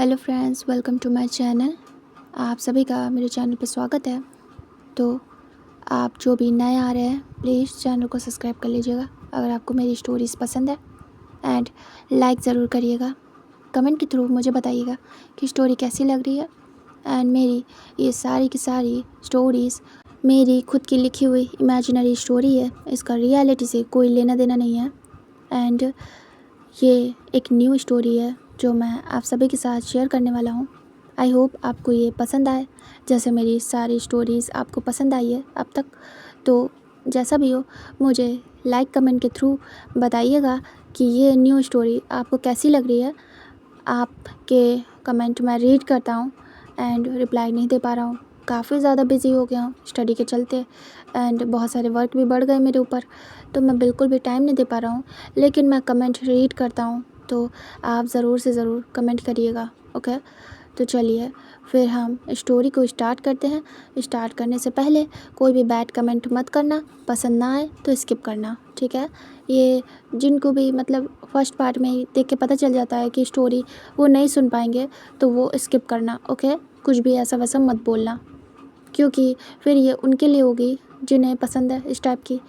Hello friends, welcome to my channel. आप सभी का मेरे चैनल पर स्वागत है। तो आप जो भी नए आ रहे हैं प्लीज़ चैनल को सब्सक्राइब कर लीजिएगा अगर आपको मेरी स्टोरीज़ पसंद है, एंड लाइक ज़रूर करिएगा। कमेंट के थ्रू मुझे बताइएगा कि स्टोरी कैसी लग रही है। एंड मेरी ये सारी की सारी स्टोरीज़ मेरी खुद की लिखी हुई इमेजिनरी स्टोरी है, इसका रियलिटी से कोई लेना देना नहीं है। एंड ये एक न्यू स्टोरी है जो मैं आप सभी के साथ शेयर करने वाला हूँ। आई होप आपको ये पसंद आए, जैसे मेरी सारी स्टोरीज़ आपको पसंद आई है अब तक। तो जैसा भी हो मुझे लाइक कमेंट के थ्रू बताइएगा कि ये न्यू स्टोरी आपको कैसी लग रही है। आपके कमेंट मैं रीड करता हूँ एंड रिप्लाई नहीं दे पा रहा हूँ, काफ़ी ज़्यादा बिजी हो गया हूँ स्टडी के चलते, एंड बहुत सारे वर्क भी बढ़ गए मेरे ऊपर, तो मैं बिल्कुल भी टाइम नहीं दे पा रहा हूँ। लेकिन मैं कमेंट रीड करता हूँ, तो आप ज़रूर से ज़रूर कमेंट करिएगा। ओके, तो चलिए फिर हम स्टोरी को स्टार्ट करते हैं। स्टार्ट करने से पहले कोई भी बैड कमेंट मत करना, पसंद ना आए तो स्किप करना, ठीक है। ये जिनको भी मतलब फर्स्ट पार्ट में ही देख के पता चल जाता है कि स्टोरी वो नहीं सुन पाएंगे तो वो स्किप करना। ओके, कुछ भी ऐसा वैसा मत बोलना, क्योंकि फिर ये उनके लिए होगी जिन्हें पसंद है इस टाइप की।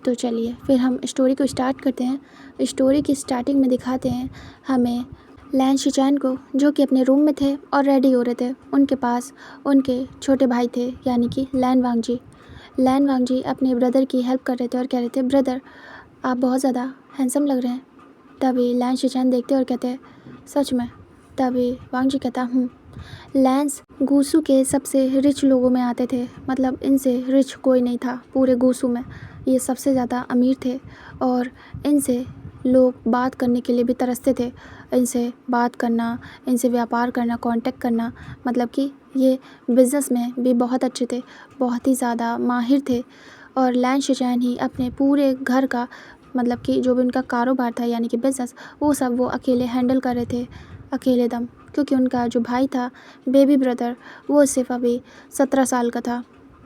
तो चलिए फिर हम स्टोरी को स्टार्ट करते हैं। स्टोरी की स्टार्टिंग में दिखाते हैं हमें लैन शिचैन को, जो कि अपने रूम में थे और रेडी हो रहे थे। उनके पास उनके छोटे भाई थे, यानी कि लैन वांगजी। लैन वांगजी अपने ब्रदर की हेल्प कर रहे थे और कह रहे थे, ब्रदर आप बहुत ज़्यादा हैंडसम लग रहे हैं। तभी लैन शिचैन देखते और कहते हैं, सच में? तभी वांगजी कहता, लैंस गूसू के सबसे रिच लोगों में आते थे, मतलब इनसे रिच कोई नहीं था पूरे गूसू में, ये सबसे ज़्यादा अमीर थे और इनसे लोग बात करने के लिए भी तरसते थे। इनसे बात करना, इनसे व्यापार करना, कांटेक्ट करना, मतलब कि ये बिज़नेस में भी बहुत अच्छे थे, बहुत ही ज़्यादा माहिर थे। और लैन शिचैन ही अपने पूरे घर का, मतलब कि जो भी उनका कारोबार था यानी कि बिज़नेस, वो सब वो अकेले हैंडल कर रहे थे, अकेले दम। क्योंकि उनका जो भाई था, बेबी ब्रदर, वो सिर्फ अभी 17 साल का था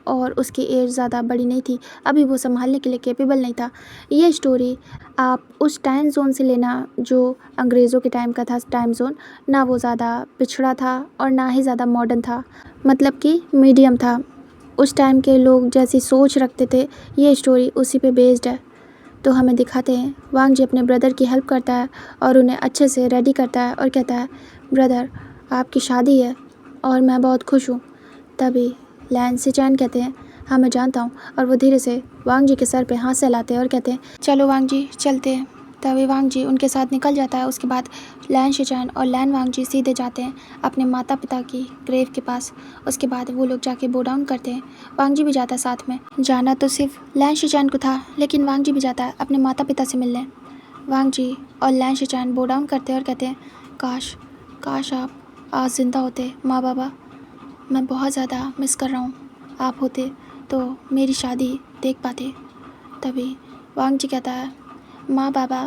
और उसकी एज ज़्यादा बड़ी नहीं थी, अभी वो संभालने के लिए कैपेबल नहीं था। ये स्टोरी आप उस टाइम जोन से लेना जो अंग्रेज़ों के टाइम का था टाइम जोन, ना वो ज़्यादा पिछड़ा था और ना ही ज़्यादा मॉडर्न था, मतलब कि मीडियम था। उस टाइम के लोग जैसी सोच रखते थे, ये स्टोरी उसी पे बेस्ड है। तो हमें दिखाते हैं वांग जी अपने ब्रदर की हेल्प करता है और उन्हें अच्छे से रेडी करता है और कहता है, ब्रदर आपकी शादी है और मैं बहुत खुश हूँ। तभी लैन शिचैन कहते हैं, हाँ मैं जानता हूँ, और वो धीरे से वांग जी के सर पे हाथ सहलाते हैं और कहते हैं, चलो वांग जी चलते हैं। तभी वांग जी उनके साथ निकल जाता है। उसके बाद लैन शिचैन और लैन वांग जी सीधे जाते हैं अपने माता पिता की ग्रेव के पास। उसके बाद वो लोग जाके बो डाउन करते हैं। वांग जी भी जाता है साथ में। जाना तो सिर्फ लैन शिचैन को था, लेकिन वांग जी भी जाता है अपने माता पिता से मिलने। वांग जी और लैन शिचैन बो डाउन करते हैं और कहते हैं, काश काश आप आज ज़िंदा होते माँ बाबा, मैं बहुत ज़्यादा मिस कर रहा हूँ, आप होते तो मेरी शादी देख पाते। तभी वांग जी कहता है, माँ बाबा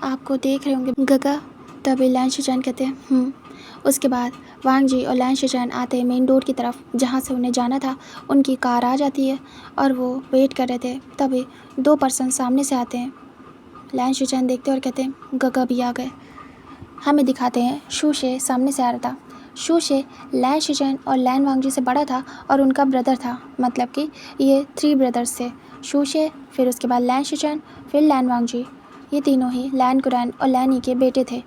आपको देख रहे होंगे गगा। तभी लैन शिचैन कहते हैं उसके बाद वांग जी और लैन शिचैन आते हैं मेन डोर की तरफ, जहाँ से उन्हें जाना था। उनकी कार आ जाती है और वो वेट कर रहे थे। तभी 2 पर्सन सामने से आते हैं। लैन शिचैन देखते और कहते हैं, गगा भी आ गए। हमें दिखाते हैं शूशे सामने से आ रहा था। शूशे लैन शिचैन और लैन वांगजी से बड़ा था और उनका ब्रदर था, मतलब कि ये 3 ब्रदर्स थे, शूशे, फिर उसके बाद लैन शिचैन, फिर लैन वांगजी। ये तीनों ही लैन कुरैन और लैन ई के बेटे थे।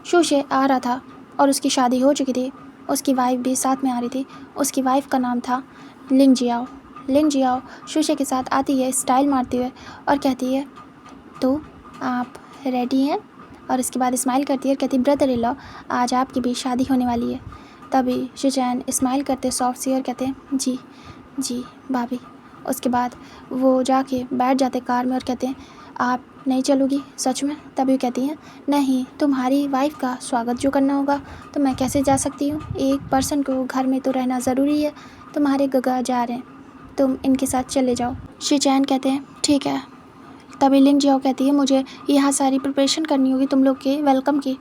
शूशे आ रहा था और उसकी शादी हो चुकी थी। उसकी वाइफ भी साथ में आ रही थी। उसकी वाइफ का नाम था लिंग जियाओ। लिंग जियाओ शूशे के साथ आती है स्टाइल मारती हुए और कहती है, तो आप रेडी हैं? और इसके बाद स्माइल करती है और कहती है, ब्रदर इन लॉ आज आपकी भी शादी होने वाली है। तभी शिचैन स्माइल करते सॉफ्ट सी और कहते हैं, जी जी भाभी। उसके बाद वो जाके बैठ जाते कार में और कहते हैं, आप नहीं चलोगी सच में? तभी कहती हैं, नहीं, तुम्हारी वाइफ का स्वागत जो करना होगा तो मैं कैसे जा सकती हूँ, एक पर्सन को घर में तो रहना ज़रूरी है। तुम्हारे गगा जा रहे हैं, तुम इनके साथ चले जाओ। शिचैन कहते हैं, ठीक है। तभी लिंग जियाओ कहती है, मुझे यहाँ सारी प्रिपरेशन करनी होगी तुम लोग के वेलकम की।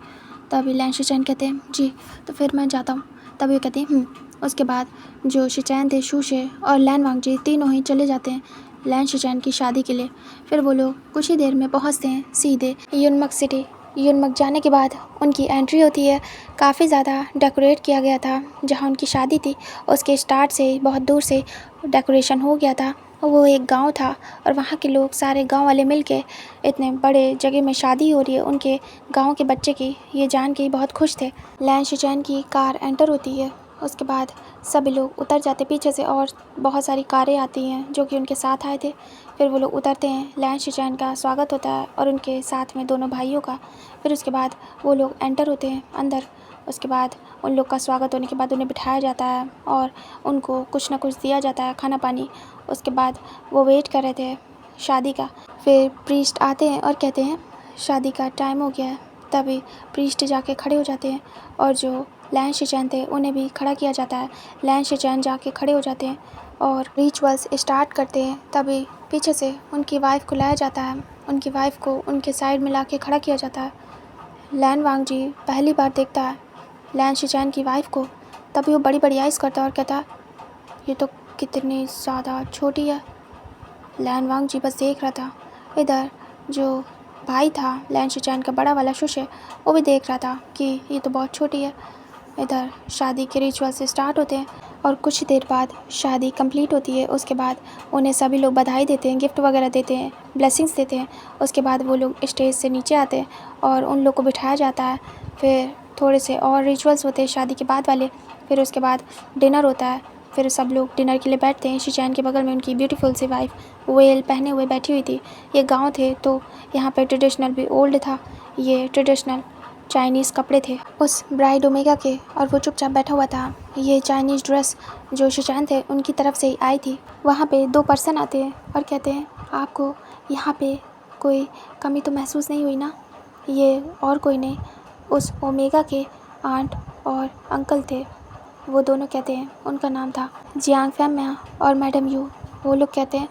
तभी लैन शिचैन कहते हैं, जी तो फिर मैं जाता हूँ। तभी वो कहती हैं, उसके बाद जो शिचैन थे, शूशे और लैन वांगजी तीनों ही चले जाते हैं लैन शिचैन की शादी के लिए। फिर वो लोग कुछ ही देर में पहुँचते हैं सीधे युनमक सिटी। युनमक जाने के बाद उनकी एंट्री होती है। काफ़ी ज़्यादा डेकोरेट किया गया था। जहाँ उनकी शादी थी उसके स्टार्ट से बहुत दूर से डेकोरेशन हो गया था। वो एक गांव था और वहाँ के लोग सारे गांव वाले मिलके इतने बड़े जगह में शादी हो रही है उनके गांव के बच्चे की, ये जान के बहुत खुश थे। लैन शिचैन की कार एंटर होती है। उसके बाद सभी लोग उतर जाते पीछे से और बहुत सारी कारें आती हैं जो कि उनके साथ आए थे। फिर वो लोग उतरते हैं, लैन शिचैन का स्वागत होता है और उनके साथ में दोनों भाइयों का। फिर उसके बाद वो लोग एंटर होते हैं अंदर। उसके बाद उन लोग का स्वागत होने के बाद उन्हें बिठाया जाता है और उनको कुछ ना कुछ दिया जाता है, खाना पानी। उसके बाद वो वेट कर रहे थे शादी का। फिर प्रीस्ट आते हैं और कहते हैं शादी का टाइम हो गया है। तभी प्रीस्ट जाके खड़े हो जाते हैं और जो लैन शिचैन थे उन्हें भी खड़ा किया जाता है। लैन शिचैन जाके खड़े हो जाते हैं और रिचुअल्स स्टार्ट करते हैं। तभी पीछे से उनकी वाइफ को लाया जाता है। उनकी वाइफ को उनके साइड में ला के खड़ा किया जाता है। लैन वांगजी पहली बार देखता है लैन शिचैन की वाइफ को। तभी वो बड़ी बड़ी आइज़ करता है और कहता है ये तो कितनी ज़्यादा छोटी है। लैन वांगजी बस देख रहा था। इधर जो भाई था लैन शिचैन का बड़ा वाला शुशे, वो भी देख रहा था कि ये तो बहुत छोटी है। इधर शादी के रिचुअल से स्टार्ट होते हैं और कुछ देर बाद शादी कंप्लीट होती है। उसके बाद उन्हें सभी लोग बधाई देते हैं, गिफ्ट वगैरह देते हैं, ब्लेसिंग्स देते हैं। उसके बाद वो लोग स्टेज से नीचे आते हैं और उन लोग को बिठाया जाता है। फिर थोड़े से और रिचुअल्स होते हैं शादी के बाद वाले। फिर उसके बाद डिनर होता है। फिर सब लोग डिनर के लिए बैठते हैं। शिचैन के बगल में उनकी ब्यूटीफुल सी वाइफ वेल पहने हुए बैठी हुई थी। ये गाँव थे तो यहाँ पे ट्रेडिशनल भी ओल्ड था। ये ट्रेडिशनल चाइनीज़ कपड़े थे उस ब्राइड ओमेगा के और वो चुपचाप बैठा हुआ था। ये चाइनीज़ ड्रेस जो शिचैन थे उनकी तरफ से ही आई थी। वहाँ पे 2 पर्सन आते हैं और कहते हैं आपको यहाँ पे कोई कमी तो महसूस नहीं हुई ना? ये और कोई नहीं, उस ओमेगा के आंट और अंकल थे। वो दोनों कहते हैं उनका नाम था जियांग फैमिया और मैडम यू। वो लोग कहते हैं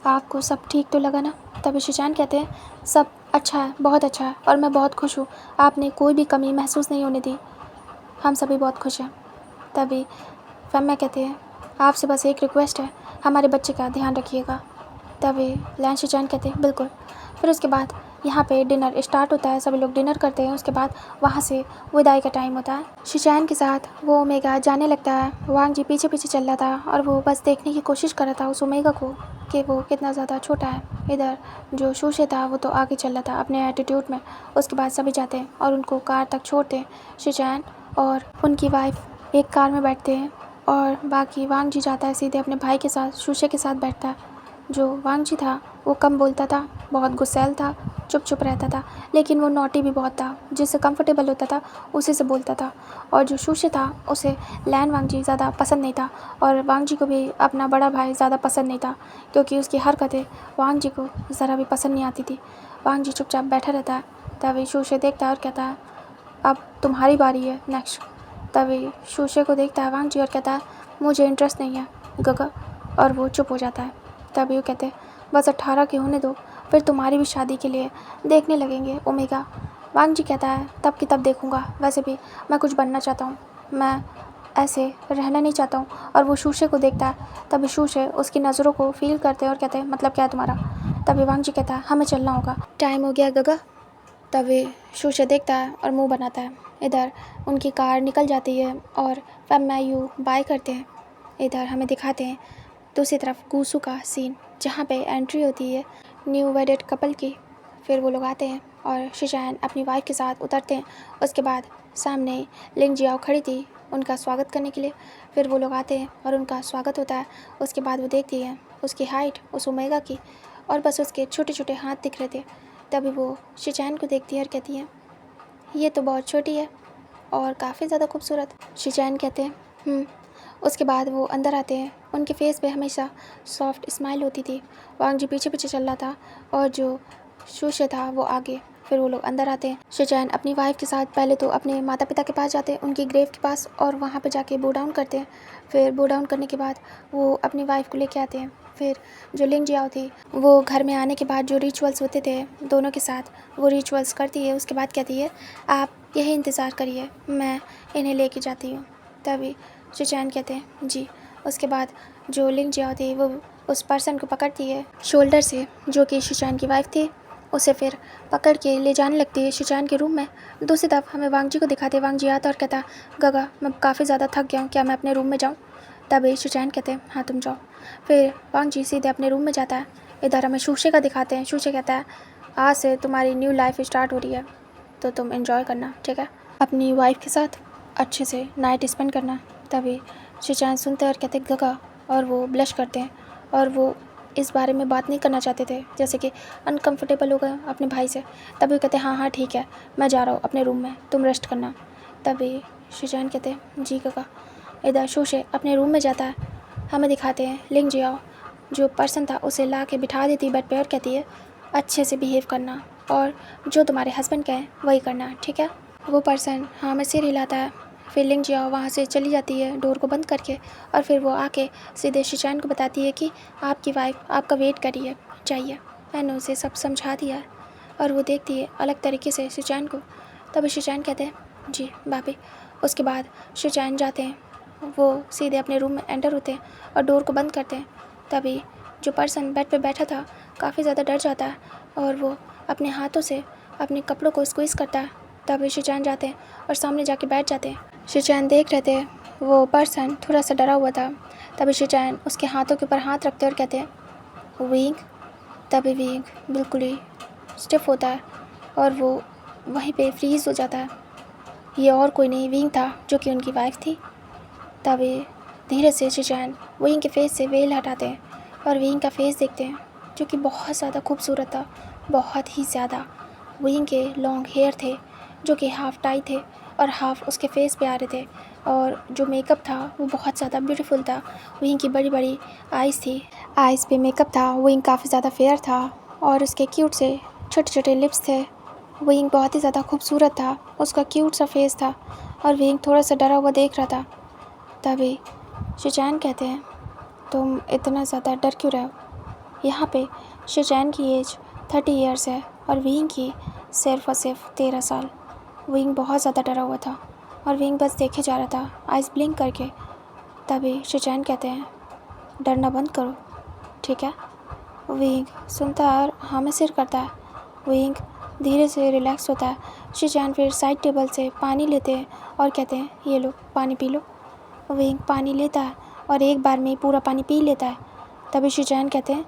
आपको सब ठीक तो लगा ना? तभी शिचैन कहते हैं सब अच्छा है, बहुत अच्छा है और मैं बहुत खुश हूँ। आपने कोई भी कमी महसूस नहीं होने दी। हम सभी बहुत खुश हैं। तभी फैमिया कहते हैं आपसे बस एक रिक्वेस्ट है, हमारे बच्चे का ध्यान रखिएगा। तभी लैन शिचैन कहते हैं बिल्कुल। फिर उसके बाद यहाँ पे डिनर स्टार्ट होता है। सभी लोग डिनर करते हैं। उसके बाद वहाँ से विदाई का टाइम होता है। शिचैन के साथ वो ओमेगा जाने लगता है। वांगजी पीछे पीछे चल रहा था और वो बस देखने की कोशिश कर रहा था उस ओमेगा को कि वो कितना ज़्यादा छोटा है। इधर जो शुशे था वो तो आगे चल रहा था अपने एटीट्यूड में। उसके बाद सभी जाते हैं और उनको कार तक छोड़ते हैं। शिचैन और उनकी वाइफ एक कार में बैठते हैं और बाकी वांगजी जाता है सीधे अपने भाई के साथ, शुशे के साथ बैठता है। जो वांगजी था वो कम बोलता था, बहुत गुस्सैल था, चुप चुप रहता था, लेकिन वो नॉटी भी बहुत था। जिससे कंफर्टेबल होता था उसी से बोलता था। और जो शुशे था उसे लैन वांगजी ज़्यादा पसंद नहीं था और वांगजी को भी अपना बड़ा भाई ज़्यादा पसंद नहीं था क्योंकि उसकी हरकतें वांगजी को ज़रा भी पसंद नहीं आती थी। वांगजी चुपचाप बैठा रहता है। तभी शुशे देखता है और कहता है अब तुम्हारी बारी है नेक्स्ट। तभी शुशे को देखता है वांगजी और कहता है मुझे इंटरेस्ट नहीं है गगा, और वो चुप हो जाता है। तभी वो कहते हैं बस 18 के होने दो, फिर तुम्हारी भी शादी के लिए देखने लगेंगे ओमेगा। वांगजी कहता है तब की तब देखूंगा, वैसे भी मैं कुछ बनना चाहता हूँ, मैं ऐसे रहना नहीं चाहता हूँ। और वो शुशे को देखता है। तभी शुशे उसकी नज़रों को फील करते हैं और कहते हैं मतलब क्या है तुम्हारा? तभी वांगजी कहता है हमें चलना होगा, टाइम हो गया गगा। तभी शुशे देखता है और मुंह बनाता है। इधर उनकी कार निकल जाती है और फैमिया यू बाय करते हैं। इधर हमें दिखाते हैं दूसरी तरफ गुसू का सीन, जहाँ पे एंट्री होती है न्यू वेडेड कपल की। फिर वो लोग आते हैं और शिचैन अपनी वाइफ के साथ उतरते हैं। उसके बाद सामने लिंग जियाओ खड़ी थी उनका स्वागत करने के लिए। फिर वो लोग आते हैं और उनका स्वागत होता है। उसके बाद वो देखती है उसकी हाइट उस ओमेगा की और बस उसके छोटे छोटे हाथ दिख रहे थे। तभी वो शिचैन को देखती है और कहती है ये तो बहुत छोटी है और काफ़ी ज़्यादा खूबसूरत। शिचैन कहते हैं उसके बाद वो अंदर आते हैं। उनके फेस पे हमेशा सॉफ्ट स्माइल होती थी। वांगजी पीछे पीछे चल रहा था और जो शुशे था वो आगे। फिर वो लोग अंदर आते हैं। शिचैन अपनी वाइफ के साथ पहले तो अपने माता पिता के पास जाते हैं, उनकी ग्रेव के पास, और वहाँ पे जाके बो डाउन करते हैं। फिर बो डाउन करने के बाद वो अपनी वाइफ को लेके आते हैं। फिर जो लिंग जियाओ थी वो घर में आने के बाद जो रिचुअल्स होते थे दोनों के साथ वो रिचुअल्स करती है। उसके बाद कहती है आप यही इंतज़ार करिए, मैं इन्हें लेके जाती हूँ। तभी शिचैन कहते हैं जी। उसके बाद जो लिंग जियाओ थी वो उस पर्सन को पकड़ती है शोल्डर से जो कि शिचैन की वाइफ थी उसे फिर पकड़ के ले जाने लगती है शिचैन के रूम में। दूसरी तरफ हमें वांग जी को दिखाते हैं। वांग जी आता है और कहता है, गगा मैं काफ़ी ज़्यादा थक गया हूँ, क्या मैं अपने रूम में जाऊँ? तभी शिचैन कहते हैं, हाँ तुम जाओ। फिर वांग जी सीधे अपने रूम में जाता है। इधर हमें शूशे का दिखाते हैं। शूशे कहता है, आज से तुम्हारी न्यू लाइफ स्टार्ट हो रही है, तो तुम एंजॉय करना, ठीक है, अपनी वाइफ के साथ अच्छे से नाइट स्पेंड करना। तभी शिचैन सुनते हैं और कहते हैं, गगा, और वो ब्लश करते हैं और वो इस बारे में बात नहीं करना चाहते थे, जैसे कि अनकंफर्टेबल हो गए अपने भाई से। तभी वो कहते हैं, हाँ हाँ ठीक है, मैं जा रहा हूँ अपने रूम में, तुम रेस्ट करना। तभी शिचैन कहते हैं, जी गगा। इधर शूशे अपने रूम में जाता है। हमें दिखाते हैं लिंग जियाओ जो पर्सन था उसे ला के बिठा देती है बेड पे और कहती है, अच्छे से बिहेव करना और जो तुम्हारे हस्बैंड कहें वही करना, ठीक है। वो पर्सन हाँ में सिर हिलाता है। फिर लिंग जियाओ वहाँ से चली जाती है डोर को बंद करके, और फिर वो आके सीधे शिचैन को बताती है कि आपकी वाइफ आपका वेट कर रही है, चाहिए। मैंने उसे सब समझा दिया है। और वो देखती है अलग तरीके से शिचैन को। तब शिचैन कहते हैं, जी भाभी। उसके बाद शिचैन जाते हैं, वो सीधे अपने रूम में एंटर होते हैं और डोर को बंद करते हैं। तभी जो पर्सन बेड पे बैठा था काफ़ी ज़्यादा डर जाता है और वो अपने हाथों से अपने कपड़ों को स्क्वीज़ करता है। तभी शिचैन जाते हैं और सामने जाके बैठ जाते हैं। शिचैन देख रहे थे वो पर्सन थोड़ा सा डरा हुआ था। तभी शिचैन उसके हाथों के ऊपर हाथ रखते हैं और कहते हैं, विंग। तभी विंग बिल्कुल ही स्टिफ होता है और वो वहीं पे फ्रीज़ हो जाता है। ये और कोई नहीं विंग था, जो कि उनकी वाइफ थी। तभी धीरे से शिचैन विंग के फेस से वेल हटाते हैं और विंग का फेस देखते हैं, जो कि बहुत ज़्यादा खूबसूरत था, बहुत ही ज़्यादा। विंग के लॉन्ग हेयर थे जो कि हाफ़ टाई थे और हाफ़ उसके फेस पे आ रहे थे, और जो मेकअप था वो बहुत ज़्यादा ब्यूटीफुल था। विंग की बड़ी बड़ी आइज़ थी, आइज़ पे मेकअप था। विंग काफ़ी ज़्यादा फेयर था और उसके क्यूट से छोटे छोटे लिप्स थे। विंग बहुत ही ज़्यादा खूबसूरत था, उसका क्यूट सा फेस था और विंग थोड़ा सा डरा हुआ देख रहा था। तभी शिचैन कहते हैं, तुम इतना ज़्यादा डर क्यों रहे हो? यहाँ पे शिचैन की एज 30 ईयर्स है और विंग की सिर्फ और सिर्फ 13 साल। विंग बहुत ज़्यादा डरा हुआ था और विंग बस देखे जा रहा था आइज़ ब्लिंक करके। तभी शिचैन कहते हैं, डरना बंद करो, ठीक है। विंग सुनता है और हाँ में सिर करता है। विंग धीरे से रिलैक्स होता है। शिचैन फिर साइड टेबल से पानी लेते हैं और कहते हैं, ये लो पानी पी लो। विंग पानी लेता है और एक बार में ही पूरा पानी पी लेता है। तभी शिचैन कहते हैं,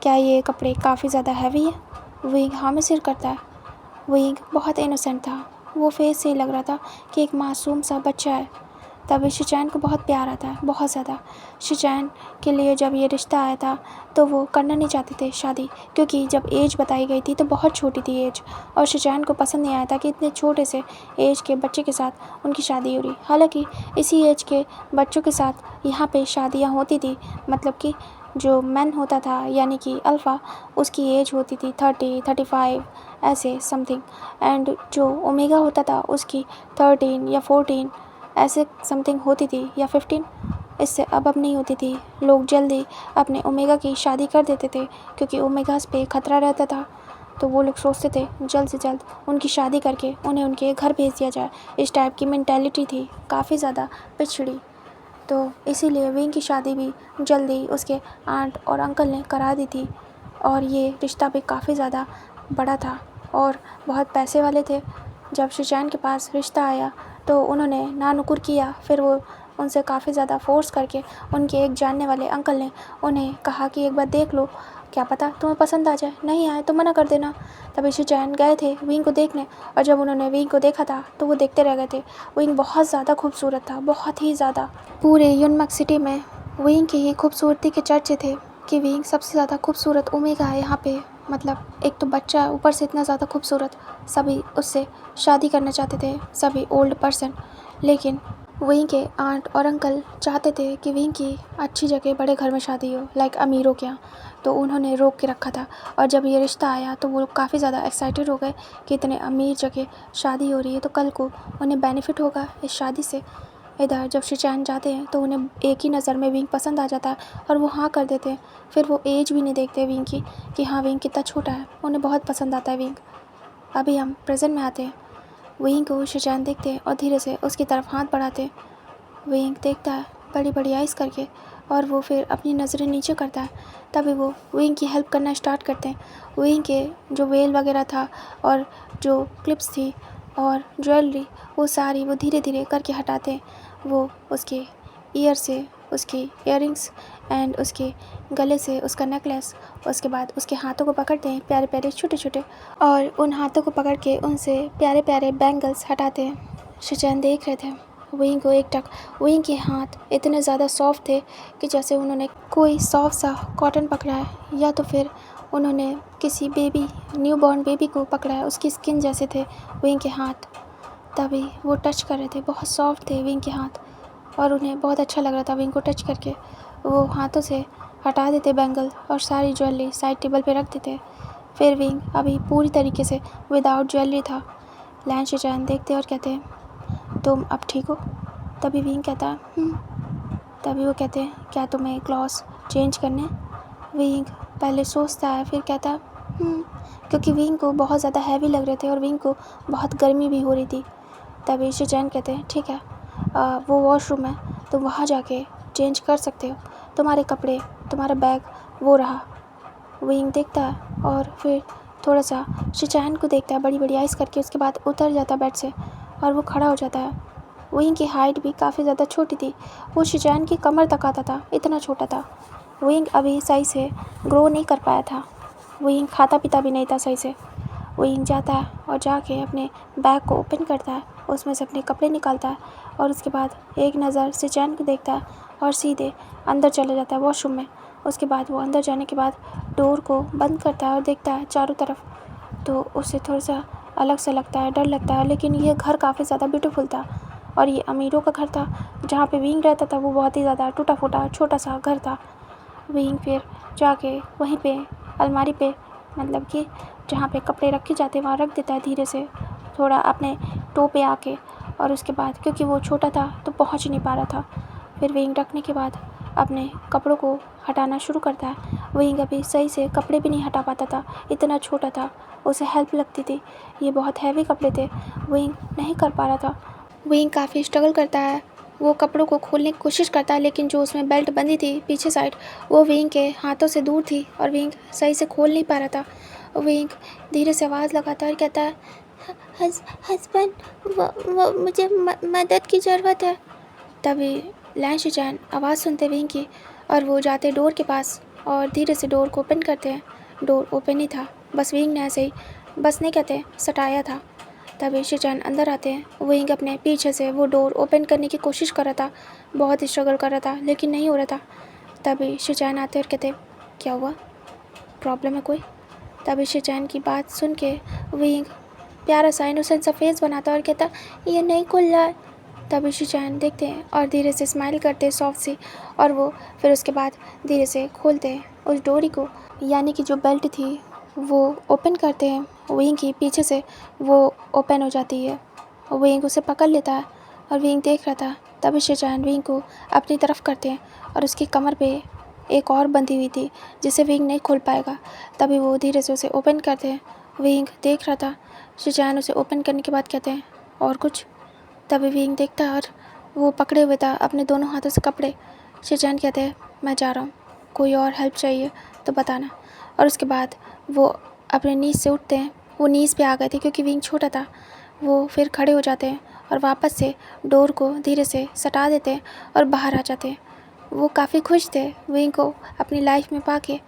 क्या ये कपड़े काफ़ी ज़्यादा हैवी है? विंग हाँ में सिर करता है। विंग बहुत इनोसेंट था, वो फेस से ही लग रहा था कि एक मासूम सा बच्चा है। तभी शिचैन को बहुत प्यार आता है, बहुत ज़्यादा। शिचैन के लिए जब ये रिश्ता आया था तो वो करना नहीं चाहते थे शादी, क्योंकि जब एज बताई गई थी तो बहुत छोटी थी एज, और शिचैन को पसंद नहीं आया था कि इतने छोटे से एज के बच्चे के साथ उनकी शादी हो रही। हालांकि इसी एज के बच्चों के साथ यहाँ पे शादियाँ होती थी, मतलब कि जो मैन होता था यानी कि अल्फ़ा, उसकी एज होती थी 30, 35 ऐसे समथिंग, एंड जो ओमेगा होता था उसकी 13 या 14 ऐसे समथिंग होती थी, या 15, इससे अब नहीं होती थी। लोग जल्दी अपने ओमेगा की शादी कर देते थे क्योंकि ओमेगास पे ख़तरा रहता था, तो वो लोग सोचते थे जल्द से जल्द उनकी शादी करके उन्हें उनके घर भेज दिया जाए। इस टाइप की मेंटालिटी थी, काफ़ी ज़्यादा पिछड़ी। तो इसीलिए विंग की शादी भी जल्दी उसके आंट और अंकल ने करा दी थी, और ये रिश्ता भी काफ़ी ज़्यादा बड़ा था और बहुत पैसे वाले थे। जब शिचैन के पास रिश्ता आया तो उन्होंने ना नुकुर किया। फिर वो उनसे काफ़ी ज़्यादा फोर्स करके उनके एक जानने वाले अंकल ने उन्हें कहा कि एक बार देख लो, क्या पता तुम्हें पसंद आ जाए, नहीं आए तो मना कर देना। तभी शिचैन गए थे विंग को देखने, और जब उन्होंने विंग को देखा था तो वो देखते रह गए थे। विंग बहुत ज़्यादा खूबसूरत था, बहुत ही ज़्यादा। पूरे यूनमक सिटी में विंग की ही खूबसूरती के चर्चे थे कि विंग सबसे ज़्यादा खूबसूरत ओमेगा है यहाँ पे। मतलब एक तो बच्चा ऊपर से इतना ज़्यादा खूबसूरत, सभी उससे शादी करना चाहते थे, सभी ओल्ड पर्सन। लेकिन विंग के आंट और अंकल चाहते थे कि विंग की अच्छी जगह बड़े घर में शादी हो, लाइक अमीरों के यहाँ, तो उन्होंने रोक के रखा था। और जब ये रिश्ता आया तो वो लोग काफ़ी ज़्यादा एक्साइटेड हो गए कि इतने अमीर जगह शादी हो रही है तो कल को उन्हें बेनिफिट होगा इस शादी से। इधर जब शिचैन जाते हैं तो उन्हें एक ही नज़र में विंग पसंद आ जाता है और वो हाँ कर देते हैं। फिर वो एज भी नहीं देखते विंग की कि हाँ विंग कितना छोटा है, उन्हें बहुत पसंद आता है विंग। अभी हम प्रेजेंट में आते हैं। विंग को शिचैन देखते हैं और धीरे से उसकी तरफ हाथ बढ़ाते हैं। विंग देखता है बड़ी बड़ी आइज़ करके और वो फिर अपनी नज़रें नीचे करता है। तभी वो विंग की हेल्प करना स्टार्ट करते हैं। विंग के जो वेल वगैरह था और जो क्लिप्स थी और ज्वेलरी, वो सारी वो धीरे धीरे करके हटाते हैं। वो उसके ईयर से उसकी इयररिंग्स एंड उसके गले से उसका नेकलेस, उसके बाद उसके हाथों को पकड़ते हैं, प्यारे प्यारे छोटे छोटे, और उन हाथों को पकड़ के उनसे प्यारे प्यारे बैंगल्स हटाते हैं। शिनचैन देख रहे थे विंग को एकटक। विंग के हाथ इतने ज़्यादा सॉफ्ट थे कि जैसे उन्होंने कोई सॉफ्ट सा कॉटन पकड़ा है या तो फिर उन्होंने किसी बेबी, न्यू बॉर्न बेबी को पकड़ा है। उसकी स्किन जैसे थे विंग के हाथ। तभी वो टच कर रहे थे, बहुत सॉफ्ट थे विंग के हाथ और उन्हें बहुत अच्छा लग रहा था विंग को टच करके। वो हाथों से हटा देते बैंगल और सारी ज्वेलरी साइड टेबल पे रख देते। फिर विंग अभी पूरी तरीके से विदाउट ज्वेलरी था। लैन शिनचैन देखते और कहते हैं, तुम अब ठीक हो? तभी विंग कहता है तभी वो कहते हैं, क्या तुम्हें क्लॉथ्स चेंज करने? विंग पहले सोचता है, फिर कहता है क्योंकि विंग को बहुत ज़्यादा हैवी लग रहे थे और विंग को बहुत गर्मी भी हो रही थी। तभी शिनचैन कहते हैं, ठीक है, वो वॉशरूम है, तुम वहाँ जाके चेंज कर सकते हो। तुम्हारे कपड़े, तुम्हारा बैग वो रहा। विंग देखता है और फिर थोड़ा सा शिनचैन को देखता है बड़ी बड़ी आइज़ करके। उसके बाद उतर जाता है बेड से और वो खड़ा हो जाता है। विंग की हाइट भी काफ़ी ज़्यादा छोटी थी, वो शिनचैन की कमर तक आता था, इतना छोटा था। विंग अभी सही से ग्रो नहीं कर पाया था। विंग खाता पीता भी नहीं था सही से। विंग जाता है और जाके अपने बैग को ओपन करता है, उसमें से अपने कपड़े निकालता है और उसके बाद एक नज़र शिनचैन को देखता है और सीधे अंदर चले जाता है वॉशरूम में। उसके बाद वो अंदर जाने के बाद डोर को बंद करता है और देखता है चारों तरफ। तो उसे थोड़ा सा अलग सा लगता है, डर लगता है, लेकिन ये घर काफ़ी ज़्यादा ब्यूटीफुल था और ये अमीरों का घर था। जहाँ पे विंग रहता था वो बहुत ही ज़्यादा टूटा फूटा छोटा सा घर था। विंग फिर जाके वहीं पे अलमारी पे, मतलब कि जहाँ पे कपड़े रखे जाते वहाँ रख देता है धीरे से, थोड़ा अपने टो पे आके। और उसके बाद क्योंकि वो छोटा था तो पहुँच नहीं पा रहा था, फिर विंग रखने के बाद अपने कपड़ों को हटाना शुरू करता है। विंग अभी सही से कपड़े भी नहीं हटा पाता था, इतना छोटा था, उसे हेल्प लगती थी। ये बहुत हैवी कपड़े थे, विंग नहीं कर पा रहा था। विंग काफ़ी स्ट्रगल करता है, वो कपड़ों को खोलने की कोशिश करता है, लेकिन जो उसमें बेल्ट बंधी थी पीछे साइड, वो विंग के हाथों से दूर थी और विंग सही से खोल नहीं पा रहा था। विंग धीरे से आवाज़ लगाता है और कहता है, हस्बैंड, मुझे मदद की ज़रूरत है। तभी लैन शिनचैन आवाज़ सुनते विंग की और वो जाते डोर के पास और धीरे से डोर को ओपन करते हैं। डोर ओपन ही था, बस विंग ने ऐसे ही, बस नहीं कहते, सटाया था। तभी शिनचैन अंदर आते हैं। विंग अपने पीछे से वो डोर ओपन करने की कोशिश कर रहा था, बहुत स्ट्रगल कर रहा था, लेकिन नहीं हो रहा था। तभी शिनचैन आते और कहते, क्या हुआ, प्रॉब्लम है कोई? तभी शिनचैन की बात सुन के विंग प्यारा सा इनोसेंट सा फेस बनाता और कहता, ये नहीं खुल रहा है। तभी शिनचैन देखते हैं और धीरे से स्माइल करते हैं सॉफ्ट सी, और वो फिर उसके बाद धीरे से खोलते हैं उस डोरी को, यानी कि जो बेल्ट थी वो ओपन करते हैं। विंग की पीछे से वो ओपन हो जाती है, विंग उसे पकड़ लेता है और विंग देख रहा था। तभी शिनचैन विंग को अपनी तरफ करते हैं और उसकी कमर पे एक और बंधी हुई थी जिसे विंग नहीं खोल पाएगा। तभी वो धीरे से उसे ओपन करते हैं। विंग देख रहा था, शिनचैन उसे ओपन करने के बाद कहते हैं, और कुछ? तभी विंग देखता है और वो पकड़े हुए था अपने दोनों हाथों से कपड़े। शिनचैन कहते हैं, मैं जा रहा हूँ, कोई और हेल्प चाहिए तो बताना। और उसके बाद वो अपने नीज से उठते हैं, वो नीज पे आ गए थे क्योंकि विंग छोटा था। वो फिर खड़े हो जाते हैं और वापस से डोर को धीरे से सटा देते हैं और बाहर आ जाते हैं। वो काफ़ी खुश थे विंग को अपनी लाइफ में पाके।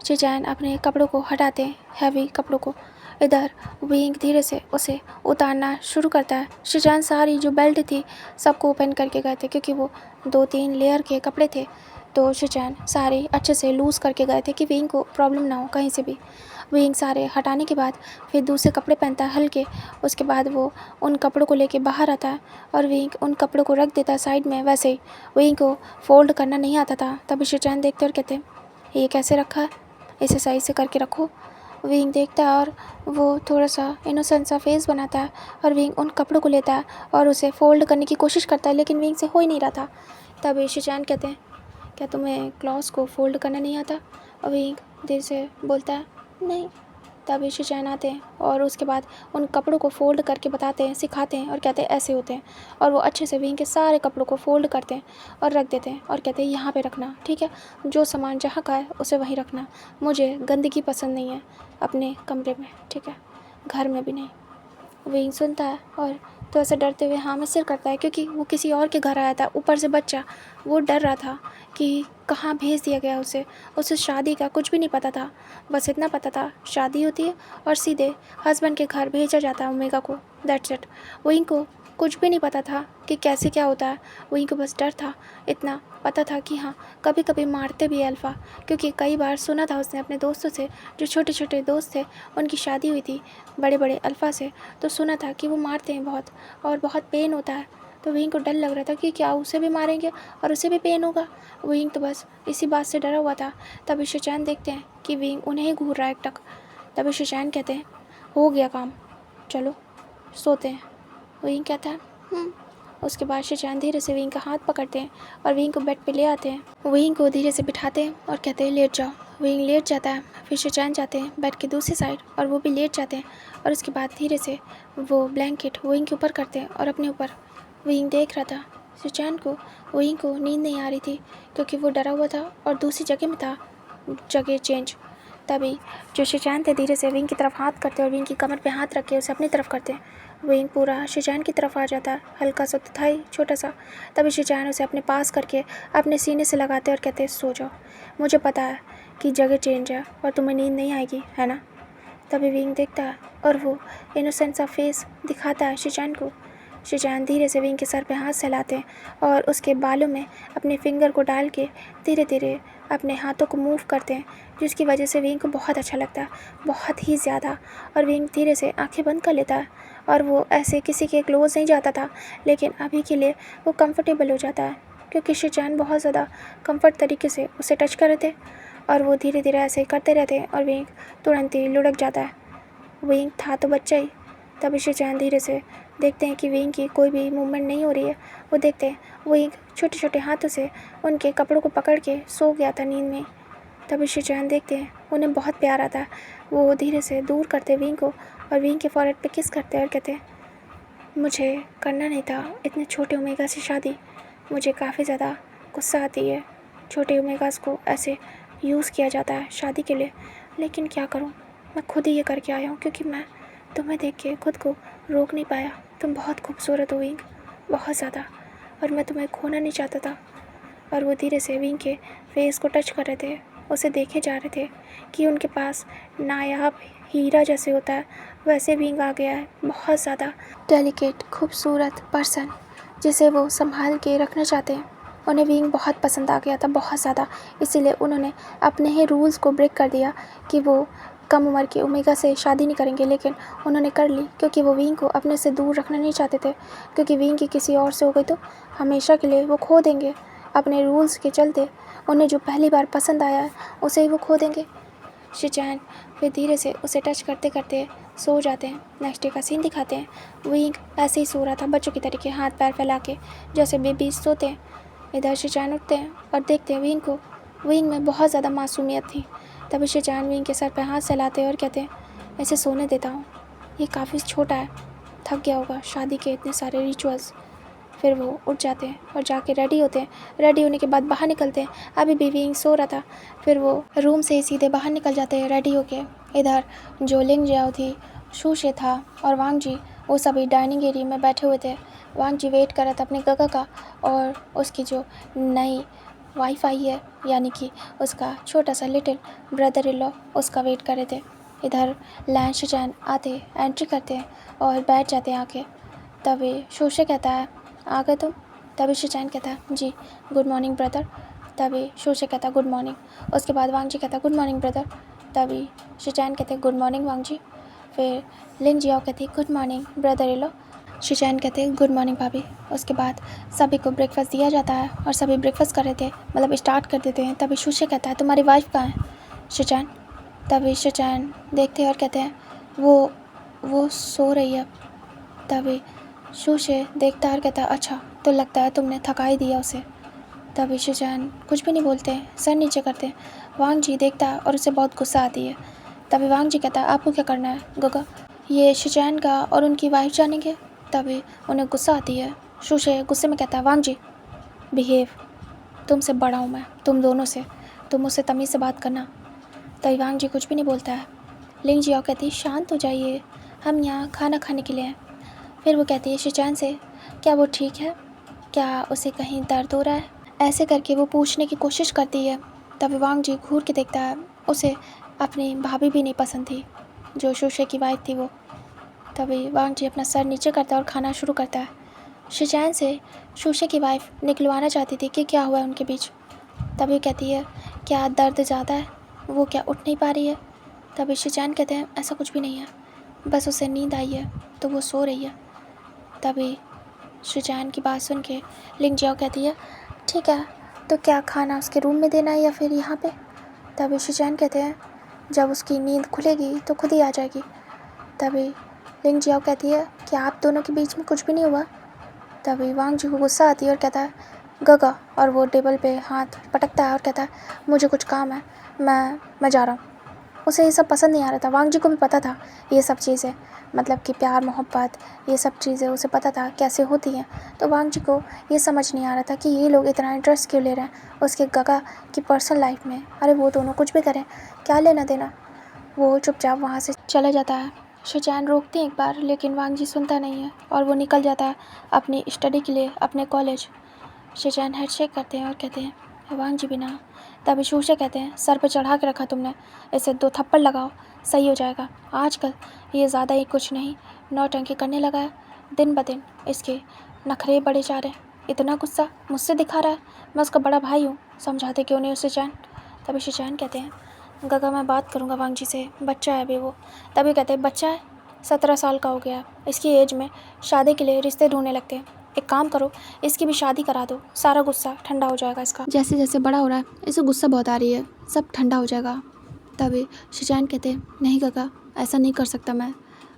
शिनचैन अपने कपड़ों को हटाते हैं, हैवी कपड़ों को। इधर विंग धीरे से उसे उतारना शुरू करता है। शिनचैन सारी जो बेल्ट थी सबको ओपन करके गए थे क्योंकि वो 2-3 लेयर के कपड़े थे, तो शिनचैन सारे अच्छे से लूज़ करके गए थे कि विंग को प्रॉब्लम ना हो कहीं से भी। विंग सारे हटाने के बाद फिर दूसरे कपड़े पहनता है हल्के। उसके बाद वो उन कपड़ों को लेके बाहर आता है और विंग उन कपड़ों को रख देता है साइड में। वैसे ही विंग को फोल्ड करना नहीं आता था। तभी शिनचैन देखते और कहते, ये कैसे रखा है, इसे सही से करके रखो। विंग देखता है और वो थोड़ा सा इनोसेंट सा फेस बनाता है और विंग उन कपड़ों को लेता है और उसे फोल्ड करने की कोशिश करता है, लेकिन विंग से हो ही नहीं रहा था। तभी शिनचैन कहते हैं, क्या तुम्हें क्लॉथ्स को फोल्ड करना नहीं आता? और विंग देर से बोलता है, नहीं। तभी शिचैन आते हैं और उसके बाद उन कपड़ों को फ़ोल्ड करके बताते हैं, सिखाते हैं और कहते हैं ऐसे होते हैं। और वो अच्छे से विंग के सारे कपड़ों को फ़ोल्ड करते हैं और रख देते हैं और कहते हैं यहाँ पे रखना, ठीक है, जो सामान जहाँ का है उसे वहीं रखना, मुझे गंदगी पसंद नहीं है अपने कमरे में, ठीक है, घर में भी नहीं। विंग सुनता है और तो ऐसे डरते हुए हाँ में सिर करता है, क्योंकि वो किसी और के घर आया था, ऊपर से बच्चा, वो डर रहा था कि कहाँ भेज दिया गया उसे शादी का कुछ भी नहीं पता था, बस इतना पता था शादी होती है और सीधे हस्बैंड के घर भेजा जाता है ओमेगा को, दैट्स इट। विंग को कुछ भी नहीं पता था कि कैसे क्या होता है, विंग को बस डर था, इतना पता था कि हाँ कभी कभी मारते भी अल्फ़ा, क्योंकि कई बार सुना था उसने अपने दोस्तों से, जो छोटे छोटे दोस्त थे उनकी शादी हुई थी बड़े बड़े अल्फ़ा से, तो सुना था कि वो मारते हैं बहुत और बहुत पेन होता है। तो विंग को डर लग रहा था कि क्या उसे भी मारेंगे और उसे भी पेन होगा। विंग तो बस इसी बात से डरा हुआ था। तभी शिचैन देखते हैं कि विंग उन्हें ही घूर रहा है एकटक। तभी शिचैन कहते हैं हो गया काम, चलो सोते हैं। विंग कहता है उसके बाद शिचैन धीरे से विंग का हाथ पकड़ते हैं और विंग को बेड पे ले आते हैं। विंग को धीरे से बिठाते हैं और कहते हैं लेट जाओ। विंग लेट जाता है, फिर शिचैन जाते हैं बेड के दूसरी साइड और वो भी लेट जाते हैं और उसके बाद धीरे से वो ब्लैंकेट विंग के ऊपर करते हैं और अपने ऊपर। विंग देख रहा था शिचैन को, विंग को नींद नहीं आ रही थी क्योंकि वो डरा हुआ था और दूसरी जगह में था, जगह चेंज। तभी जो शिचैन थे धीरे से विंग की तरफ हाथ करते और विंग की कमर पे हाथ रख के उसे अपनी तरफ करते। विंग पूरा शिचैन की तरफ आ जाता है, हल्का सा तो था ही, छोटा सा। तभी शिचैन उसे अपने पास करके अपने सीने से लगाते और कहते सो जाओ, मुझे पता है कि जगह चेंज है और तुम्हें नींद नहीं आएगी, है ना। तभी विंग देखता है और वो इनोसेंट सा फेस दिखाता है शिचैन को। शिचैन धीरे से विंग के सर पे हाथ सहलाते हैं और उसके बालों में अपने फिंगर को डाल के धीरे धीरे अपने हाथों को मूव करते हैं, जिसकी वजह से विंग को बहुत अच्छा लगता है, बहुत ही ज़्यादा। और विंग धीरे से आंखें बंद कर लेता है और वो ऐसे किसी के क्लोज नहीं जाता था, लेकिन अभी के लिए वो कंफर्टेबल हो जाता है क्योंकि शिचैन बहुत ज़्यादा कंफर्ट तरीके से उसे टच कर रहे थे और वो धीरे धीरे ऐसे करते रहते हैं और विंग तुरंत ही लुढ़क जाता है। विंग था तो बच्चा ही। तभी शिचैन धीरे से देखते हैं कि विंग की कोई भी मूवमेंट नहीं हो रही है। वो देखते हैं विंग छोटे छोटे हाथों से उनके कपड़ों को पकड़ के सो गया था नींद में। तभी शिचैन देखते हैं उन्हें बहुत प्यार आता है। वो धीरे से दूर करते विंग को और विंग के फॉरहेड पे किस करते और कहते हैं मुझे करना नहीं था इतने छोटे ओमेगा से शादी, मुझे काफ़ी ज़्यादा गुस्सा आती है, छोटे ओमेगास को ऐसे यूज़ किया जाता है शादी के लिए, लेकिन क्या करूं, मैं खुद ही ये करके आया हूं क्योंकि मैं तुम्हें देख के खुद को रोक नहीं पाया। तुम बहुत खूबसूरत हो विंग, बहुत ज़्यादा, और मैं तुम्हें खोना नहीं चाहता था। और वो धीरे से विंग के फेस को टच कर रहे थे, उसे देखे जा रहे थे कि उनके पास नायाब हीरा जैसे होता है वैसे विंग आ गया है, बहुत ज़्यादा डेलिकेट खूबसूरत पर्सन जिसे वो संभाल के रखना चाहते हैं। उन्हें विंग बहुत पसंद आ गया था, बहुत ज़्यादा, इसीलिए उन्होंने अपने ही रूल्स को ब्रेक कर दिया कि वो कम उम्र के ओमेगा से शादी नहीं करेंगे, लेकिन उन्होंने कर ली क्योंकि वो विंग को अपने से दूर रखना नहीं चाहते थे, क्योंकि विंग की किसी और से हो गई तो हमेशा के लिए वो खो देंगे। अपने रूल्स के चलते उन्हें जो पहली बार पसंद आया है उसे ही वो खो देंगे। शिचैन फिर धीरे से उसे टच करते करते सो जाते हैं। नेक्स्ट डे का सीन दिखाते हैं। विंग ऐसे ही सो रहा था बच्चों की तरीके, हाथ पैर फैला के, जैसे बेबी सोते हैं। इधर शिचैन उठते हैं और देखते हैं विंग को। विंग में बहुत ज़्यादा मासूमियत थी। तभी शिचैन विंग के सर पर हाथ सहलाते हैं और कहते हैं ऐसे सोने देता हूँ, ये काफ़ी छोटा है, थक गया होगा शादी के इतने सारे रिचुअल्स। फिर वो उठ जाते हैं और जाके रेडी होते हैं। रेडी होने के बाद बाहर निकलते हैं। अभी भी विंग सो रहा था। फिर वो रूम से ही सीधे बाहर निकल जाते हैं रेडी होके। इधर जो लिंग जियाओ थी, शूशे था और वांग जी, वो सभी डाइनिंग एरिया में बैठे हुए थे। वांग जी वेट कर रहा था अपने गगा का और उसकी जो नई वाइफ आई है, यानी कि उसका छोटा सा लिटिल ब्रदर इन लॉ, उसका वेट कर रहे थे। इधर लैन शिचैन आते, एंट्री करते हैं और बैठ जाते हैं आके। तभी शूशे कहता है आ गए तुम। तभी शिचैन कहता है जी, गुड मॉर्निंग ब्रदर। तभी शूशे कहता है गुड मॉर्निंग। उसके बाद वांग जी कहता है गुड मॉर्निंग ब्रदर। तभी शिचैन कहते हैं गुड मॉर्निंग वांग जी। फिर लिंग जियाओ कहती है good morning brother in law. शिचैन कहते हैं गुड मॉर्निंग भाभी। उसके बाद सभी को ब्रेकफास्ट दिया जाता है और सभी ब्रेकफास्ट कर रहे थे, मतलब स्टार्ट कर देते हैं। तभी शूशे कहता है तुम्हारी वाइफ कहाँ है शिचैन। तभी शिचैन देखते हैं और कहते हैं वो सो रही है। तभी शूशे देखता है और कहता है अच्छा, तो लगता है तुमने थका ही दिया उसे। तभी शिचैन कुछ भी नहीं बोलते हैं, सर नीचे करते हैं। वांग जी देखता है और उसे बहुत गुस्सा आती है तभी वांग जी कहता है आपको क्या करना है गगा, ये शिचैन का और उनकी वाइफ जानेंगे। तभी उन्हें गुस्सा आती है। शूशे गुस्से में कहता है वांग जी बिहेव, तुमसे बड़ा हूँ मैं तुम दोनों से, तुम मुझसे तमीज़ से बात करना। तभी वांग जी कुछ भी नहीं बोलता है। लिंग जियाओ कहती है शांत हो जाइए, हम यहाँ खाना खाने के लिए हैं। फिर वो कहती है शिचैन से क्या वो ठीक है, क्या उसे कहीं दर्द हो रहा है, ऐसे करके वो पूछने की कोशिश करती है। तभी वांग जी घूर के देखता है, उसे अपनी भाभी भी नहीं पसंद थी जो शूशे की वाइफ थी वो। तभी वांग जी अपना सर नीचे करता है और खाना शुरू करता है। शिचैन से शूशे की वाइफ निकलवाना चाहती थी कि क्या हुआ है उनके बीच। तभी कहती है क्या दर्द ज़्यादा है, वो क्या उठ नहीं पा रही है। तभी शिचैन कहते हैं ऐसा कुछ भी नहीं है, बस उसे नींद आई है तो वो सो रही है। तभी शिचैन की बात सुन के लिंग जियाओ कहती है ठीक है, तो क्या खाना उसके रूम में देना है या फिर यहाँ पे। तभी शिचैन कहते हैं जब उसकी नींद खुलेगी तो खुद ही आ जाएगी। तभी लिंग जियाओ कहती है कि आप दोनों के बीच में कुछ भी नहीं हुआ। तभी वांग जी को गुस्सा आती है और कहता है गगा, और वो टेबल पे हाथ पटकता है और कहता है मुझे कुछ काम है, मैं जा रहा हूँ। उसे ये सब पसंद नहीं आ रहा था। वांग जी को भी पता था ये सब चीज़ें, मतलब कि प्यार मोहब्बत ये सब चीज़ें उसे पता था कैसे होती हैं। तो वांग जी को ये समझ नहीं आ रहा था कि ये लोग इतना इंटरेस्ट क्यों ले रहे हैं उसके गगा की पर्सनल लाइफ में। अरे वो दोनों कुछ भी करें, क्या लेना देना। वो चुपचाप वहाँ से चला जाता है। शिचैन रोकती है एक बार, लेकिन वांग जी सुनता नहीं है और वो निकल जाता है अपनी स्टडी के लिए अपने कॉलेज। शिचैन हैंडशेक करते हैं और कहते हैं वांग जी भी ना। तभी शूशे कहते हैं सर पे चढ़ा के रखा तुमने, इसे 2 थप्पड़ लगाओ सही हो जाएगा। आजकल ये ज़्यादा ही कुछ नहीं नौटंकी करने लगा है, दिन ब दिन इसके नखरे बढ़े जा रहे हैं। इतना गुस्सा मुझसे दिखा रहा है, मैं उसका बड़ा भाई हूँ, समझाते क्यों नहीं उसे शिचैन। तभी शिचैन कहते हैं गगा मैं बात करूँगा वांग जी से, बच्चा है अभी वो। तभी कहते हैं बच्चा है, 17 साल का हो गया, इसकी एज में शादी के लिए रिश्ते ढूंढने लगते हैं। एक काम करो इसकी भी शादी करा दो, सारा गुस्सा ठंडा हो जाएगा इसका। जैसे जैसे बड़ा हो रहा है इसे गुस्सा बहुत आ रही है, सब ठंडा हो जाएगा। तभी शिचैन कहते हैं नहीं गगा ऐसा नहीं कर सकता मैं,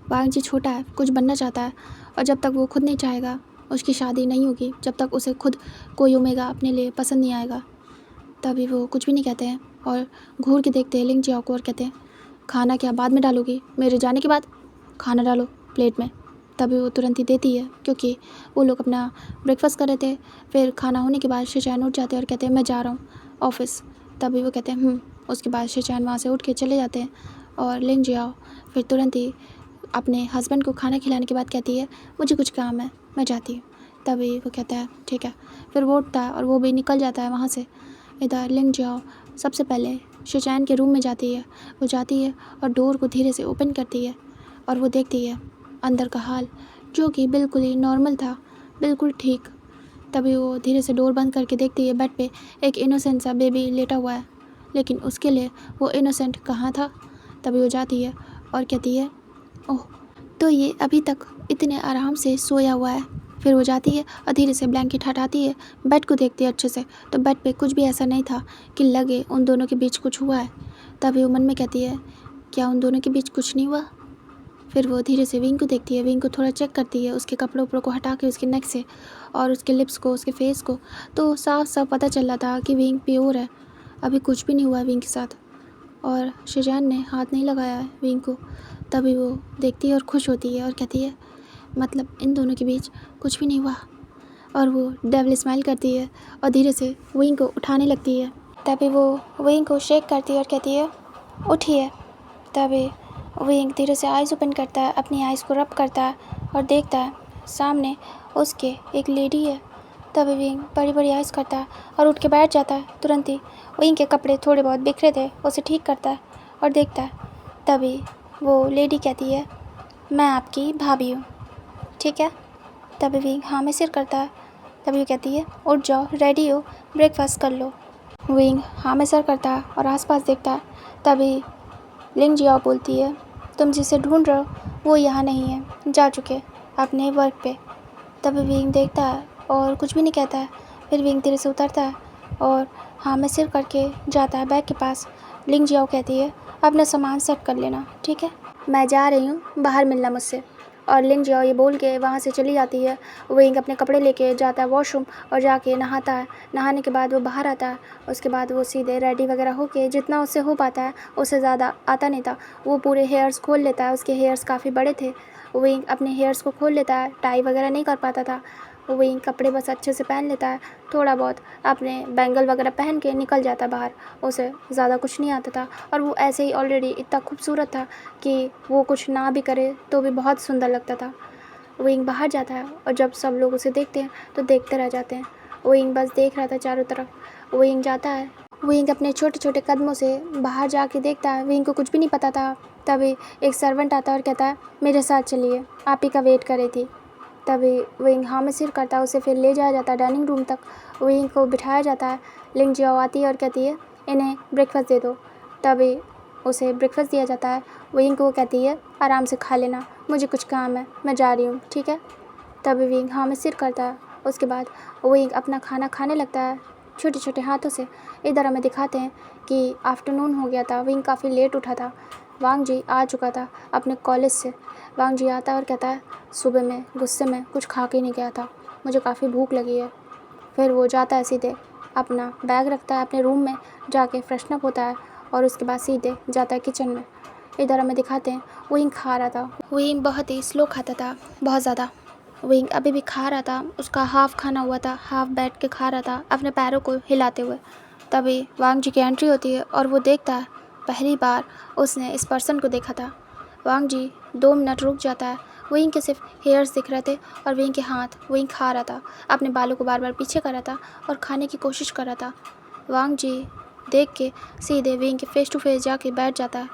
वांग जी छोटा है, कुछ बनना चाहता है, और जब तक वो खुद नहीं चाहेगा उसकी शादी नहीं होगी, जब तक उसे खुद कोई उमेगा अपने लिए पसंद नहीं आएगा। तभी वो कुछ भी नहीं कहते हैं और घूर के देखते हैं लिंग जियाओ को और कहते हैं खाना क्या बाद में डालोगी, मेरे जाने के बाद खाना डालो प्लेट में। तभी वो तुरंत ही देती है, क्योंकि वो लोग अपना ब्रेकफास्ट कर रहे थे। फिर खाना होने के बाद शिचैन उठ जाते हैं और कहते हैं मैं जा रहा हूँ ऑफिस। तभी वो कहते हैं उसके बाद शिचैन वहाँ से उठ के चले जाते हैं और लिंग जियाओ फिर तुरंत ही अपने हस्बैंड को खाना खिलाने के बाद कहती है मुझे कुछ काम है मैं जाती हूँ। तभी वो कहता है ठीक है, फिर वो उठता है और वो भी निकल जाता है वहाँ से। इधर लिंग जियाओ सबसे पहले शिचैन के रूम में जाती है। वो जाती है और डोर को धीरे से ओपन करती है और वो देखती है अंदर का हाल, जो कि बिल्कुल ही नॉर्मल था, बिल्कुल ठीक। तभी वो धीरे से डोर बंद करके देखती है बेड पे एक इनोसेंट सा बेबी लेटा हुआ है, लेकिन उसके लिए वो इनोसेंट कहाँ था। तभी वो जाती है और कहती है ओह, तो ये अभी तक इतने आराम से सोया हुआ है। फिर वो जाती है और धीरे से ब्लैंकेट हटाती है, बेड को देखती है अच्छे से, तो बेड पे कुछ भी ऐसा नहीं था कि लगे उन दोनों के बीच कुछ हुआ है। तभी वो मन में कहती है क्या उन दोनों के बीच कुछ नहीं हुआ। फिर वो धीरे से विंग को देखती है, विंग को थोड़ा चेक करती है, उसके कपड़ों उपड़ों को हटा के उसके नेक से और उसके लिप्स को उसके फेस को, तो साफ साफ पता चल रहा था कि विंग प्योर है, अभी कुछ भी नहीं हुआ है विंग के साथ, और शिचैन ने हाथ नहीं लगाया है विंग को। तभी वो देखती है और खुश होती है और कहती है मतलब इन दोनों के बीच कुछ भी नहीं हुआ, और वो डेविल स्माइल करती है और धीरे से विंग को उठाने लगती है। तभी वो विंग को शेक करती है और कहती है उठिए। तभी विंग धीरे से आइज़ ओपन करता है, अपनी आइज़ को रब करता है और देखता है सामने उसके एक लेडी है। तभी विंग बड़ी बड़ी आइज़ करता है और उठ के बैठ जाता है। तुरंत ही विंग के कपड़े थोड़े बहुत बिखरे थे उसे ठीक करता है और देखता है। तभी वो लेडी कहती है मैं आपकी भाभी हूँ, ठीक है। तभी विंग हाँ में सिर करता है। तभी वो कहती है उठ जाओ रेडी हो, ब्रेकफास्ट कर लो। विंग हाँ में सर करता है और आसपास देखता है। तभी लिंग जियाओ बोलती है तुम जिसे ढूंढ रहे हो वो यहाँ नहीं है, जा चुके अपने वर्क पे। तभी विंग देखता है और कुछ भी नहीं कहता है। फिर विंग धीरे से उतरता है और हाँ में सिर करके जाता है बैग के पास। लिंग जियाओ कहती है अपना सामान सेट कर लेना, ठीक है, मैं जा रही हूँ, बाहर मिलना मुझसे। और लिंग जियाओ ये बोल के वहाँ से चली जाती है। विंग अपने कपड़े लेके जाता है वॉशरूम और जाके नहाता है। नहाने के बाद वो बाहर आता है। उसके बाद वो सीधे रेडी वगैरह होके जितना उससे हो पाता है, उससे ज़्यादा आता नहीं था, वो पूरे हेयर्स खोल लेता है। उसके हेयर्स काफ़ी बड़े थे। विंग अपने हेयर्स को खोल लेता है, टाई वगैरह नहीं कर पाता था। विंग कपड़े बस अच्छे से पहन लेता है, थोड़ा बहुत अपने बैंगल वगैरह पहन के निकल जाता है बाहर। उसे ज़्यादा कुछ नहीं आता था और वो ऐसे ही ऑलरेडी इतना खूबसूरत था कि वो कुछ ना भी करे तो भी बहुत सुंदर लगता था। विंग बाहर जाता है और जब सब लोग उसे देखते हैं तो देखते रह जाते हैं। विंग बस देख रहा था चारों तरफ। विंग जाता है। विंग अपने छोटे छोटे कदमों से बाहर जाके देखता है। विंग को कुछ भी नहीं पता था। तभी एक सर्वेंट आता है और कहता है, मेरे साथ चलिए, आप ही का वेट कर रही थी। तभी विंग हाँ में सिर करता है। उसे फिर ले जाया जाता है डाइनिंग रूम तक। विंग को बिठाया जाता है। लिंग जियाओ आती है और कहती है, इन्हें ब्रेकफास्ट दे दो। तभी उसे ब्रेकफास्ट दिया जाता है। विंग को वो कहती है, आराम से खा लेना, मुझे कुछ काम है, मैं जा रही हूँ, ठीक है। तभी विंग हाँ में सिर करता है। उसके बाद विंग अपना खाना खाने लगता है छोटे छोटे हाथों से। इधर हमें दिखाते हैं कि आफ्टरनून हो गया था। विंग काफ़ी लेट उठा था। वांग जी आ चुका था अपने कॉलेज से। वांग जी आता है और कहता है, सुबह में गुस्से में कुछ खा के नहीं गया था, मुझे काफ़ी भूख लगी है। फिर वो जाता है, सीधे अपना बैग रखता है अपने रूम में, जाके फ्रेशन अप होता है और उसके बाद सीधे जाता है किचन में। इधर हमें दिखाते हैं विंग खा रहा था। विंग बहुत ही स्लो खाता था, बहुत ज़्यादा। विंग अभी भी खा रहा था, उसका हाफ़ खाना हुआ था, हाफ़ बैठ के खा रहा था अपने पैरों को हिलाते हुए। तभी वांग जी की एंट्री होती है और वो देखता है पहली बार उसने इस पर्सन को देखा था। वांग जी 2 मिनट रुक जाता है। विंग के सिर्फ हेयर्स दिख रहे थे और विंग के हाथ। विंग खा रहा था, अपने बालों को बार बार पीछे कर रहा था और खाने की कोशिश कर रहा था। वांग जी देख के सीधे विंग के फेस टू फेस जाके बैठ जाता है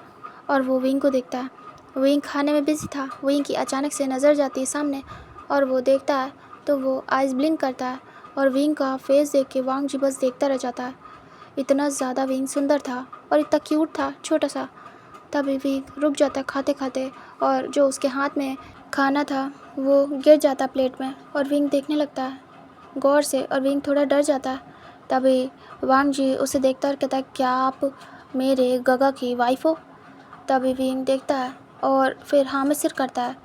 और वो विंग को देखता है। विंग खाने में बिजी था। विंग की अचानक से नज़र जाती है सामने और वो देखता है तो वो आइज़ ब्लिंक करता है और विंग का फेस देख के वांग जी बस देखता रह जाता है। इतना ज़्यादा विंग सुंदर था और इतना क्यूट था, छोटा सा। तभी विंग रुक जाता है खाते खाते और जो उसके हाथ में खाना था वो गिर जाता प्लेट में और विंग देखने लगता है गौर से और विंग थोड़ा डर जाता है। तभी वांग जी उसे देखता है और कहता है, क्या आप मेरे गगा की वाइफ हो? तभी विंग देखता है और फिर हाँ में सिर करता है।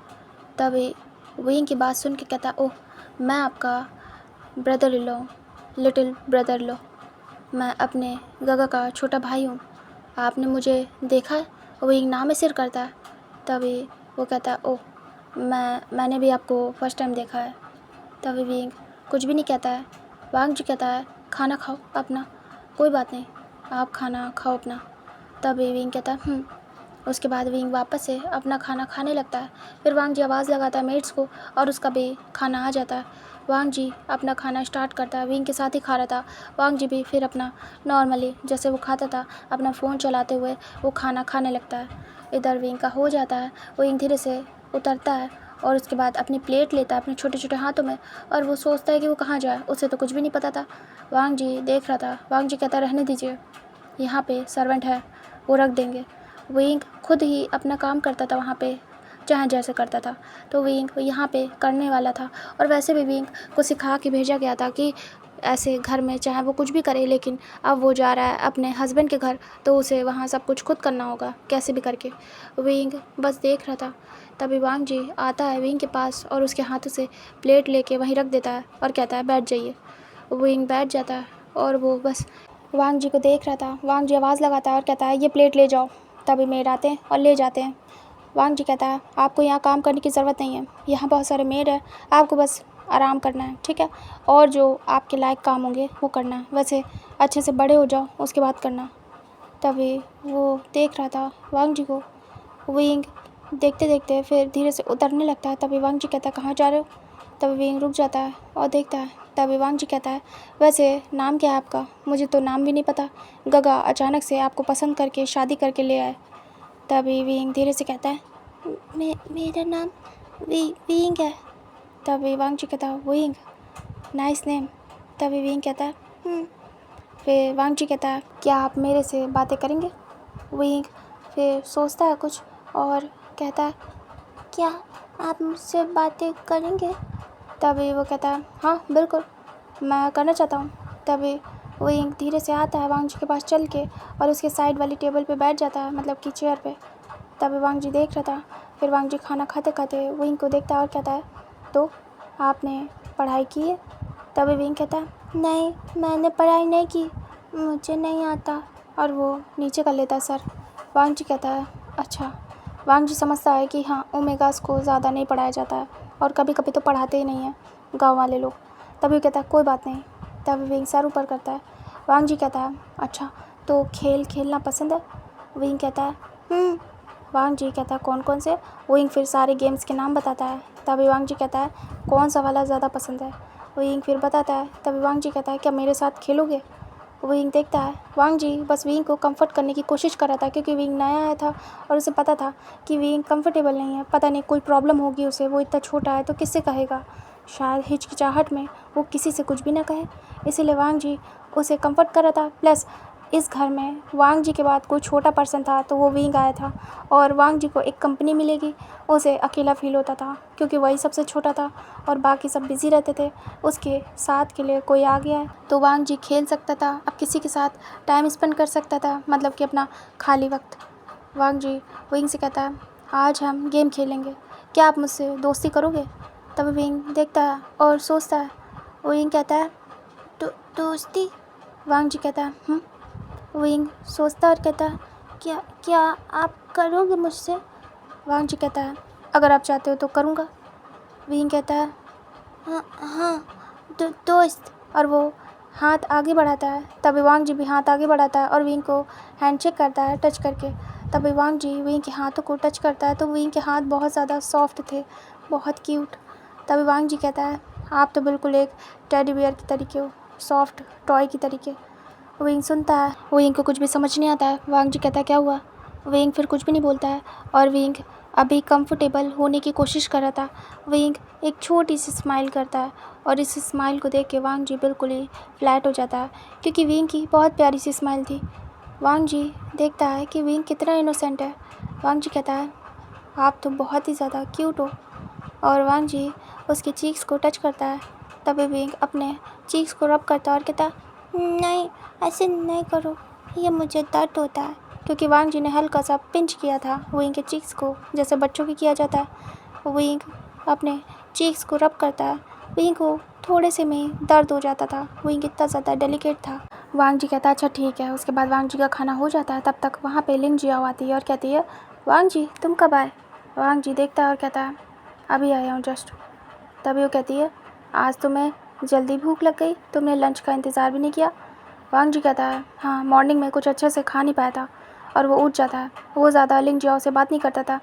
तभी विंग की बात सुन के कहता है, ओह, मैं आपका brother in law, little brother लो, मैं अपने गगा का छोटा भाई हूँ, आपने मुझे देखा है? विंग ना में सिर करता है। तभी वो कहता है, ओह, मैंने भी आपको फर्स्ट टाइम देखा है। तभी विंग कुछ भी नहीं कहता है। वांग जी कहता है, खाना खाओ अपना, कोई बात नहीं, आप खाना खाओ अपना। तभी विंग कहता है उसके बाद विंग वापस से अपना खाना खाने लगता है। फिर वांग जी आवाज़ लगाता है मेट्स को और उसका भी खाना आ जाता है। वांग जी अपना खाना स्टार्ट करता है, विंग के साथ ही खा रहा था। वांग जी भी फिर अपना नॉर्मली जैसे वो खाता था अपना फ़ोन चलाते हुए वो खाना खाने लगता है। इधर विंग का हो जाता है। विंग धीरे से उतरता है और उसके बाद अपनी प्लेट लेता है अपने छोटे छोटे हाथों में और वो सोचता है कि वो कहाँ जाए, उसे तो कुछ भी नहीं पता था। वांग जी देख रहा था। वांग जी कहता, रहने दीजिए, यहाँ पे सर्वेंट है, वो रख देंगे। विंग खुद ही अपना काम करता था वहाँ पे, चाहे जैसे करता था, तो विंग यहाँ पे करने वाला था। और वैसे भी विंग को सिखा के भेजा गया था कि ऐसे घर में चाहे वो कुछ भी करे, लेकिन अब वो जा रहा है अपने हस्बैंड के घर तो उसे वहाँ सब कुछ खुद करना होगा कैसे भी करके। विंग बस देख रहा था। तभी वांग जी आता है विंग के पास और उसके हाथों से प्लेट लेके वहीं रख देता है और कहता है, बैठ जाइए। विंग बैठ जाता है और वो बस वांग जी को देख रहा था। वांग जी आवाज़ लगाता है और कहता है, ये प्लेट ले जाओ। तभी मेड आते हैं और ले जाते हैं। वांग जी कहता है, आपको यहाँ काम करने की ज़रूरत नहीं है, यहाँ बहुत सारे मेड है, आपको बस आराम करना है, ठीक है, और जो आपके लायक काम होंगे वो करना है, वैसे अच्छे से बड़े हो जाओ उसके बाद करना। तभी वो देख रहा था वांग जी को। विंग देखते देखते फिर धीरे से उतरने लगता है। तभी वांग जी कहता है, कहाँ जा रहे हो? तभी विंग रुक जाता है और देखता है। तभी वांग जी कहता है, वैसे नाम क्या है आपका? मुझे तो नाम भी नहीं पता, गगा अचानक से आपको पसंद करके शादी करके ले आए। तभी विंग धीरे से कहता है, मेरा नाम विंग है। तभी वांग जी कहता है, विंग, नाइस नेम। तभी विंग कहता है फिर वांग जी कहता है, क्या आप मेरे से बातें करेंगे? विंग फिर सोचता है कुछ और कहता है, क्या आप मुझसे बातें करेंगे? तभी वो कहता है, हाँ बिल्कुल, मैं करना चाहता हूँ। तभी विंग धीरे से आता है वांग जी के पास चल के और उसके साइड वाली टेबल पे बैठ जाता है, मतलब कि चेयर पे। तभी वांग जी देख रहा था। फिर वांग जी खाना खाते खाते विंग को देखता है और कहता है, तो आपने पढ़ाई की है? तभी विंग कहता है, नहीं मैंने पढ़ाई नहीं की, मुझे नहीं आता, और वो नीचे कर लेता है सर। वांग जी कहता है, अच्छा। वांग जी समझता है कि हाँ, ओमेगास को ज़्यादा नहीं पढ़ाया जाता है और कभी कभी तो पढ़ाते ही नहीं हैं गाँव वाले लोग। तभी वो कहता है, कोई बात नहीं। तभी विंग सर ऊपर करता है। वांग जी कहता है, अच्छा तो खेल खेलना पसंद है? विंग कहता है। वांग जी कहता है, कौन कौन से? विंग फिर सारे गेम्स के नाम बताता है। तभी वांग जी कहता है, कौन सा वाला ज़्यादा पसंद है? विंग फिर बताता है। तभी वांग जी कहता है, क्या मेरे साथ खेलोगे? विंग देखता है। वांग जी बस विंग को कंफर्ट करने की कोशिश कर रहा था, क्योंकि विंग नया आया था और उसे पता था कि विंग कंफर्टेबल नहीं है। पता नहीं कोई प्रॉब्लम होगी उसे, वो इतना छोटा है तो किससे कहेगा। शायद हिचकिचाहट में वो किसी से कुछ भी ना कहे, इसीलिए वांग जी उसे कंफर्ट कर रहा था। प्लस इस घर में वांग जी के बाद कोई छोटा पर्सन था तो वो विंग आया था, और वांग जी को एक कंपनी मिलेगी। उसे अकेला फील होता था क्योंकि वही सबसे छोटा था और बाकी सब बिज़ी रहते थे। उसके साथ के लिए कोई आ गया है तो वांग जी खेल सकता था, अब किसी के साथ टाइम स्पेंड कर सकता था, मतलब कि अपना खाली वक्त। वांग जी विंग से कहता है, आज हम गेम खेलेंगे, क्या आप मुझसे दोस्ती करोगे? तभी विंग देखता है और सोचता है। विंग कहता है, दोस्ती? वांग जी कहता है, विंग सोचता और कहता है, क्या क्या आप करोगे मुझसे? वांग जी कहता है, अगर आप चाहते हो तो करूँगा। विंग कहता है, हाँ हाँ दोस्त, और वो हाथ आगे बढ़ाता है। तभी वांग जी भी हाथ आगे बढ़ाता है और विंग को हैंडशेक करता है टच करके। तभी वांग जी विंग के हाथों को टच करता है तो विंग के हाथ बहुत ज़्यादा सॉफ्ट थे, बहुत क्यूट। तभी वांग जी कहता है, आप तो बिल्कुल एक टेडी बियर की तरीके हो, सॉफ्ट टॉय की तरीके। विंग सुनता है, विंग को कुछ भी समझ नहीं आता है। वांग जी कहता है, क्या हुआ? विंग फिर कुछ भी नहीं बोलता है और विंग अभी कंफर्टेबल होने की कोशिश कर रहा था। विंग एक छोटी सी स्माइल करता है और इस स्माइल को देख के वांग जी बिल्कुल ही फ्लैट हो जाता है, क्योंकि विंग की बहुत प्यारी सी स्माइल थी। वांग जी देखता है कि विंग कितना इनोसेंट है। वांग जी कहता है, आप तो बहुत ही ज़्यादा क्यूट हो, और वांग जी उसके चीक्स को टच करता है। तभी विंग अपने चीक्स को रब करता है और कहता है, नहीं ऐसे नहीं करो, ये मुझे दर्द होता है, क्योंकि वांग जी ने हल्का सा पिंच किया था विंग के चीक्स को, जैसे बच्चों की किया जाता है। विंग अपने चीक्स को रब करता है। विंग को थोड़े से में दर्द हो जाता था, विंग इतना ज़्यादा डेलिकेट था। वांग जी कहता है, अच्छा ठीक है। उसके बाद वांग जी का खाना हो जाता है, तब तक वहाँ पे लिंग जियाओ आती है और कहती है, वांग जी तुम कब आए? वांग जी देखता है और कहता है, अभी आया हूँ जस्ट। तभी वो कहती है, आज तुम्हें जल्दी भूख लग गई, तुमने लंच का इंतज़ार भी नहीं किया? वांग जी कहता है, हाँ मॉर्निंग में कुछ अच्छे से खा नहीं पाया था, और वो उठ जाता है। वो ज़्यादा लिंग जियाओ से बात नहीं करता था।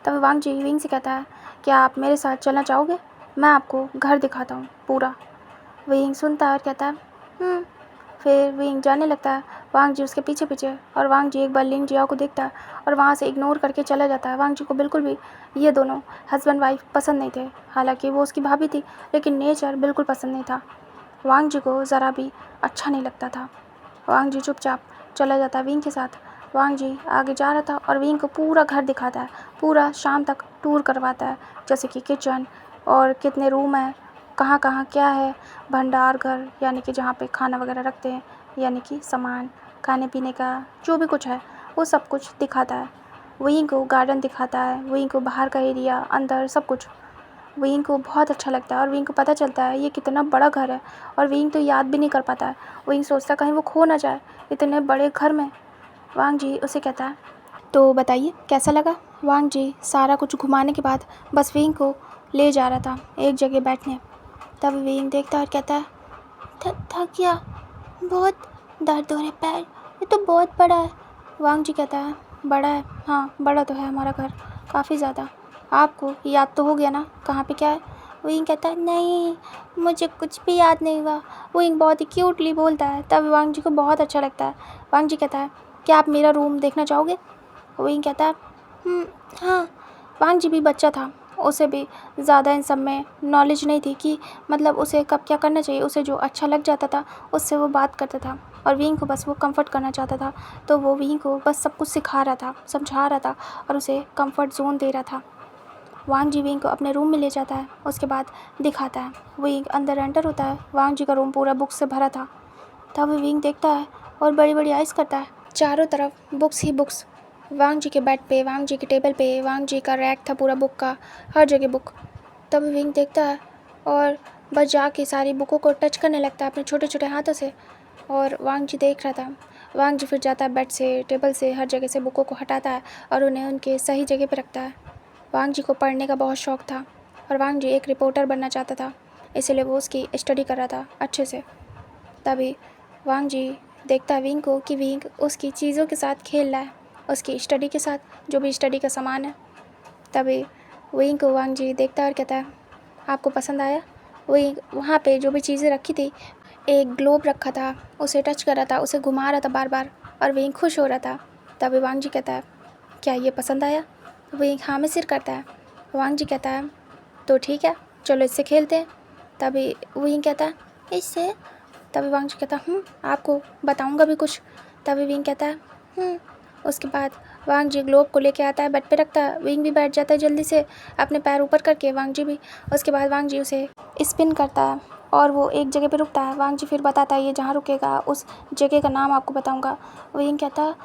तभी वांग जी विंग से कहता है, क्या आप मेरे साथ चलना चाहोगे? मैं आपको घर दिखाता हूँ पूरा। विंग सुनता है और कहता है। फिर विंग जाने लगता है, वांग जी उसके पीछे पीछे, और वांग जी एक बार लिंग जियाओ को देखता है और वहाँ से इग्नोर करके चला जाता है। वांग जी को बिल्कुल भी ये दोनों हस्बैंड वाइफ पसंद नहीं थे, हालांकि वो उसकी भाभी थी, लेकिन नेचर बिल्कुल पसंद नहीं था। वांग जी को ज़रा भी अच्छा नहीं लगता था। वांग जी चुपचाप चला जाता है विंग के साथ। वांग जी आगे जा रहा था और विंग को पूरा घर दिखाता है, पूरा शाम तक टूर करवाता है, जैसे कि किचन और कितने रूम हैं, कहाँ कहाँ क्या है, भंडार घर यानी कि जहाँ पे खाना वगैरह रखते हैं, यानी कि सामान खाने पीने का जो भी कुछ है वो सब कुछ दिखाता है। विंग को गार्डन दिखाता है, विंग को बाहर का एरिया, अंदर सब कुछ। विंग को बहुत अच्छा लगता है और विंग को पता चलता है ये कितना बड़ा घर है, और विंग तो याद भी नहीं कर पाता है। विंग सोचता है कहीं वो खो ना जाए इतने बड़े घर में। वांग जी उसे कहता है, तो बताइए कैसा लगा? वांग जी सारा कुछ घुमाने के बाद बस विंग को ले जा रहा था एक जगह बैठने। तब विंग देखता है और कहता है, थक गया, बहुत दर्द हो रहे पैर, ये तो बहुत बड़ा है। वांग जी कहता है, बड़ा है? हाँ बड़ा तो है हमारा घर, काफ़ी ज़्यादा। आपको याद तो हो गया ना कहाँ पे क्या है? विंग कहता है, नहीं मुझे कुछ भी याद नहीं हुआ। विंग बहुत ही क्यूटली बोलता है, तब वांग जी को बहुत अच्छा लगता है। वांग जी कहता है, क्या आप मेरा रूम देखना चाहोगे? विंग कहता है, हाँ। वांग जी भी बच्चा था, उसे भी ज़्यादा इन सब में नॉलेज नहीं थी कि मतलब उसे कब क्या करना चाहिए। उसे जो अच्छा लग जाता था उससे वो बात करता था, और विंग को बस वो कंफर्ट करना चाहता था, तो वो विंग को बस सब कुछ सिखा रहा था, समझा रहा था और उसे कंफर्ट जोन दे रहा था। वांग जी विंग को अपने रूम में ले जाता है, उसके बाद दिखाता है। विंग अंदर एंटर होता है, वांग जी का रूम पूरा बुक्स से भरा था। तब विंग देखता है और बड़ी बड़ी आइज़ करता है, चारों तरफ बुक्स ही बुक्स। वांग जी के बेड पे, वांग जी के टेबल पे, वांग जी का रैक था पूरा बुक का, हर जगह बुक। तभी विंग देखता है और बस जाके सारी बुकों को टच करने लगता है अपने छोटे छोटे हाथों से। और वांग जी देख रहा था। वांग जी फिर जाता है बेड से, टेबल से, हर जगह से बुकों को हटाता है और उन्हें उनके सही जगह पर रखता है। वांग जी को पढ़ने का बहुत शौक़ था और वांग जी एक रिपोर्टर बनना चाहता था, इसलिए वो उसकी स्टडी कर रहा था अच्छे से। तभी वांग जी देखता है विंग को कि विंग उसकी चीज़ों के साथ खेल रहा है, उसकी स्टडी के साथ, जो भी स्टडी का सामान है। तभी विंग को वांग जी देखता है और कहता है, आपको पसंद आया? विंग वहाँ पे जो भी चीज़ें रखी थी, एक ग्लोब रखा था, उसे टच कर रहा था, उसे घुमा रहा था बार बार और विंग खुश हो रहा था। तभी वांग जी कहता है, क्या ये पसंद आया? विंग हाँ में सिर करता है। वांग जी कहता है, तो ठीक है, चलो इससे खेलते हैं। तभी विंग कहता है, इससे? तभी वांग जी कहता है, आपको बताऊंगा भी कुछ। तभी विंग कहता है। उसके बाद वांग जी ग्लोब को लेके आता है, बेड पे रखता है। विंग भी बैठ जाता है जल्दी से, अपने पैर ऊपर करके, वांग जी भी। उसके बाद वांग जी उसे स्पिन करता है और वो एक जगह पे रुकता है। वांग जी फिर बताता है, ये जहाँ रुकेगा उस जगह का नाम आपको बताऊँगा। विंग कहता है,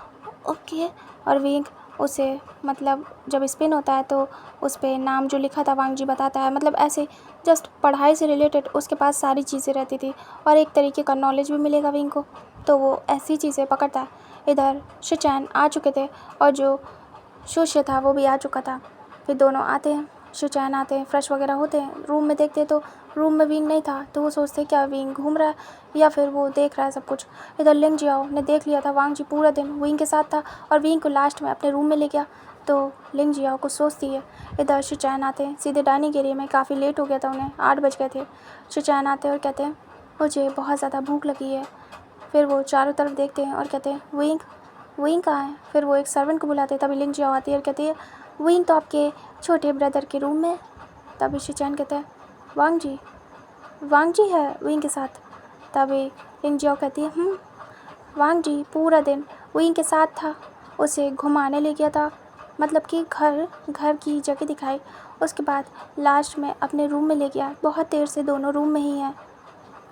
ओके। और विंग उसे मतलब जब स्पिन होता है तो उस पर नाम जो लिखा था वांग जी बताता है। मतलब ऐसे जस्ट पढ़ाई से रिलेटेड उसके पास सारी चीज़ें रहती थी और एक तरीके का नॉलेज भी मिलेगा विंग को, तो वो ऐसी चीज़ें पकड़ता है। इधर शिचैन आ चुके थे और जो शुष्य था वो भी आ चुका था। फिर दोनों आते हैं, शिचैन आते हैं, फ्रेश वगैरह होते हैं, रूम में देखते तो रूम में विंग नहीं था। तो वो सोचते क्या विंग घूम रहा है या फिर वो देख रहा है सब कुछ। इधर लिंग जियाओ ने देख लिया था वांग जी पूरा दिन विंग के साथ था और विंग को लास्ट में अपने रूम में ले गया। तो लिंग जियाओ कुछ सोचती है। इधर शिचैन आते हैं सीधे डाइनिंग एरिया में, काफ़ी लेट हो गया था उन्हें, 8 बज गए थे। शिचैन आते हैं और कहते हैं, मुझे बहुत ज़्यादा भूख लगी है। फिर वो चारों तरफ देखते हैं और कहते हैं, विंग विंग कहाँ है? फिर वो एक सर्वेंट को बुलाते हैं। तभी लिंग जियाओ आती है और कहती है, विंग तो आपके छोटे ब्रदर के रूम में। तभी शिचैन कहता है, वांग जी है विंग के साथ। तभी लिंग जियाओ कहती है, वांग जी पूरा दिन विंग के साथ था, उसे घुमाने ले गया था, मतलब कि घर की जगह दिखाई, उसके बाद लास्ट में अपने रूम में ले गया। बहुत देर से दोनों रूम में ही हैं।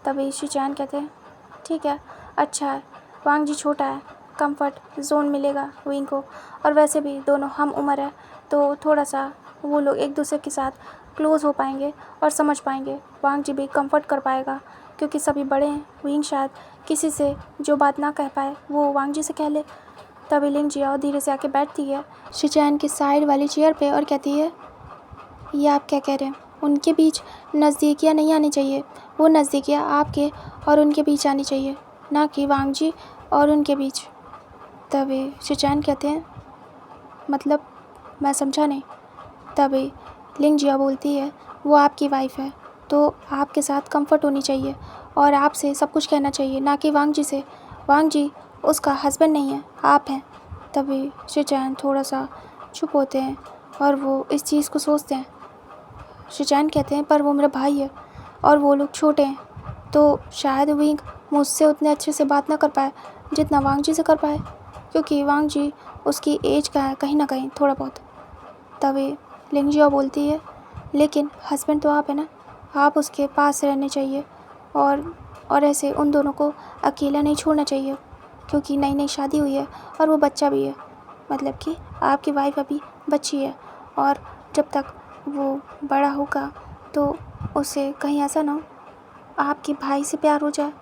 तभी शिचैन कहते हैं, ठीक है, अच्छा है, वांग जी छोटा है, कंफर्ट जोन मिलेगा विंग को, और वैसे भी दोनों हम उम्र है तो थोड़ा सा वो लोग एक दूसरे के साथ क्लोज़ हो पाएंगे और समझ पाएंगे। वांग जी भी कंफर्ट कर पाएगा क्योंकि सभी बड़े हैं। विंग शायद किसी से जो बात ना कह पाए वो वांग जी से कह ले। तभी लिंग जियाओ धीरे से आके बैठती है शिचैन के साइड वाली चेयर पे और कहती है, ये आप क्या कह रहे हैं? उनके बीच नज़दीकियाँ नहीं आनी चाहिए, वो नज़दीकियाँ आपके और उनके बीच आनी चाहिए, ना कि वांग जी और उनके बीच। तभी शिचैन कहते हैं, मतलब मैं समझा नहीं। तभी लिंग जिया बोलती है, वो आपकी वाइफ है तो आपके साथ कंफर्ट होनी चाहिए और आपसे सब कुछ कहना चाहिए, ना कि वांग जी से। वांग जी उसका हस्बैंड नहीं है, आप हैं। तभी शिचैन थोड़ा सा चुप होते हैं और वो इस चीज़ को सोचते हैं। शिचैन कहते हैं, पर वो मेरा भाई है और वो लोग छोटे हैं, तो शायद विंग मुझसे उतने अच्छे से बात ना कर पाए जितना वांग जी से कर पाए, क्योंकि वांग जी उसकी एज का है कहीं ना कहीं थोड़ा बहुत। तभी लिंग जिया बोलती है, लेकिन हस्बैंड तो आप है ना, आप उसके पास रहने चाहिए और ऐसे उन दोनों को अकेला नहीं छोड़ना चाहिए, क्योंकि नई नई शादी हुई है और वो बच्चा भी है, मतलब कि आपकी वाइफ अभी बच्ची है और जब तक वो बड़ा होगा तो उसे कहीं ऐसा ना हो आपके भाई से प्यार हो जाए,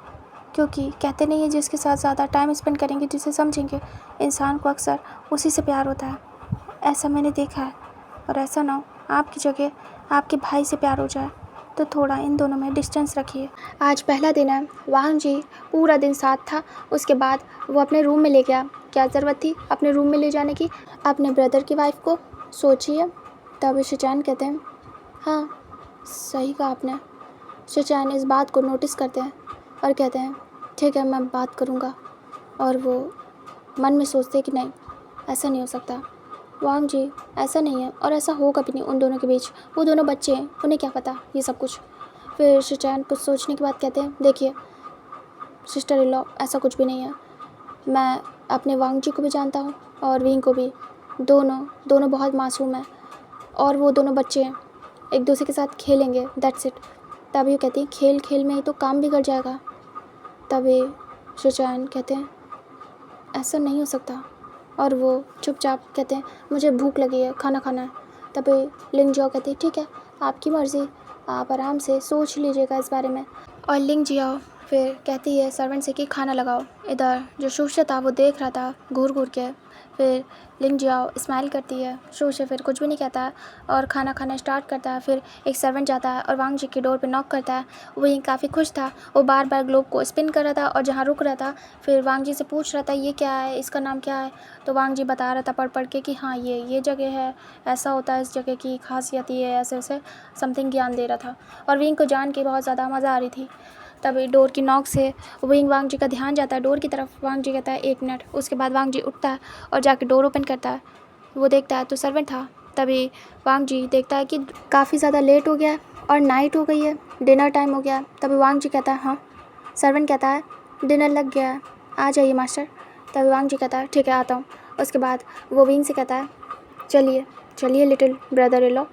क्योंकि कहते नहीं है जिसके साथ ज़्यादा टाइम स्पेंड करेंगे, जिसे समझेंगे, इंसान को अक्सर उसी से प्यार होता है। ऐसा मैंने देखा है, और ऐसा ना हो आपकी जगह आपके भाई से प्यार हो जाए, तो थोड़ा इन दोनों में डिस्टेंस रखिए। आज पहला दिन है, वांग जी पूरा दिन साथ था, उसके बाद वो अपने रूम में ले गया। क्या ज़रूरत थी अपने रूम में ले जाने की अपने ब्रदर की वाइफ को, सोचिए। तब शिचैन कहते हैं, हाँ सही कहा आपने। शिचैन इस बात को नोटिस करते हैं और कहते हैं, ठीक है मैं बात करूँगा। और वो मन में सोचते हैं कि नहीं, ऐसा नहीं हो सकता, वांग जी ऐसा नहीं है और ऐसा होगा भी नहीं उन दोनों के बीच, वो दोनों बच्चे हैं, उन्हें क्या पता ये सब कुछ। फिर शिचैन कुछ सोचने के बाद कहते हैं, देखिए सिस्टर इन लॉ, ऐसा कुछ भी नहीं है, मैं अपने वांग जी को भी जानता हूँ और विंग को भी, दोनों बहुत मासूम हैं और वो दोनों बच्चे हैं, एक दूसरे के साथ खेलेंगे, दैट्स इट। तभी वो कहती है, खेल खेल में ही तो काम बिगड़ जाएगा। तभी शिचैन कहते हैं, ऐसा नहीं हो सकता, और वो चुपचाप कहते हैं मुझे भूख लगी है, खाना खाना है। तभी लिंग जियाओ कहती है ठीक है, आपकी मर्ज़ी, आप आराम से सोच लीजिएगा इस बारे में। और लिंग जियाओ फिर कहती है सर्वेंट से कि खाना लगाओ। इधर जो शूशे था वो देख रहा था घूर घूर के। फिर लिंग जियाओ स्माइल करती है, शूशे फिर कुछ भी नहीं कहता है और खाना खाना स्टार्ट करता है। फिर एक सर्वेंट जाता है और वांग जी की डोर पे नॉक करता है। वही काफ़ी खुश था, वो बार बार ग्लोब को स्पिन कर रहा था और जहाँ रुक रहा था फिर वांग जी से पूछ रहा था ये क्या है, इसका नाम क्या है। तो वांग जी बता रहा था पढ़ पढ़ के कि हाँ ये जगह है, ऐसा होता है, इस जगह की खासियत ये है, ऐसे ऐसे समथिंग ज्ञान दे रहा था। और विंग को जान के बहुत ज़्यादा मज़ा आ रही थी। तभी डोर की नॉक से विंग वांग जी का ध्यान जाता है डोर की तरफ। वांग जी कहता है 1 मिनट। उसके बाद वांग जी उठता है और जाके डोर ओपन करता है। वो देखता है तो सर्वेंट था। तभी वांग जी देखता है कि काफ़ी ज़्यादा लेट हो गया है और नाइट हो गई है, डिनर टाइम हो गया है। तभी वांग जी कहता है हाँ। सर्वेंट कहता है डिनर लग गया है, आ जाइए मास्टर। तभी वांग जी कहता है ठीक है आता हूँ। उसके बाद वो विंग से कहता है चलिए चलिए little brother in law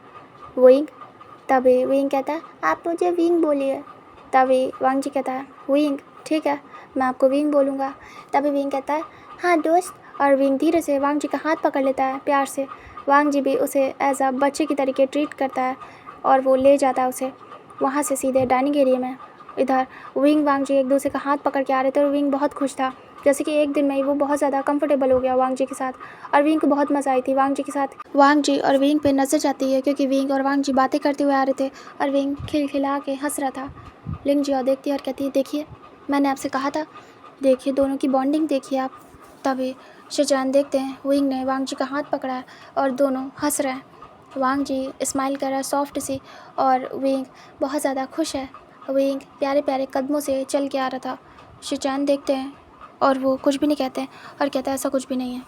wing. तभी विंग कहता है आप मुझे विंग बोलिए। तभी वांग जी कहता है विंग, ठीक है मैं आपको विंग बोलूँगा। तभी विंग कहता है हाँ दोस्त। और विंग धीरे से वांग जी का हाथ पकड़ लेता है प्यार से। वांग जी भी उसे एज अ बच्चे की तरीके ट्रीट करता है और वो ले जाता है उसे वहाँ से सीधे डाइनिंग एरिया में। इधर विंग वांग जी एक दूसरे का हाथ पकड़ के आ रहे थे और विंग बहुत खुश था, जैसे कि एक दिन में ही वो बहुत ज़्यादा कंफर्टेबल हो गया वांग जी के साथ। और विंग को बहुत मज़ा आई थी वांग जी के साथ। वांग जी और विंग पे नज़र जाती है क्योंकि विंग और वांग जी बातें करते हुए आ रहे थे और विंग खिलखिला के हंस रहा था। लिंग जियाओ देखती है और कहती है देखिए मैंने आपसे कहा था, देखिए दोनों की बॉन्डिंग देखिए आप। तभी शिचान देखते हैं विंग ने वांग जी का हाथ पकड़ा है और दोनों हंस रहे हैं। वांग जी स्माइल कर रहा है सॉफ्ट सी और विंग बहुत ज़्यादा खुश है। विंग प्यारे प्यारे कदमों से चल के आ रहा था। शिचान देखते हैं और वो कुछ भी नहीं कहते हैं और कहता है ऐसा कुछ भी नहीं है,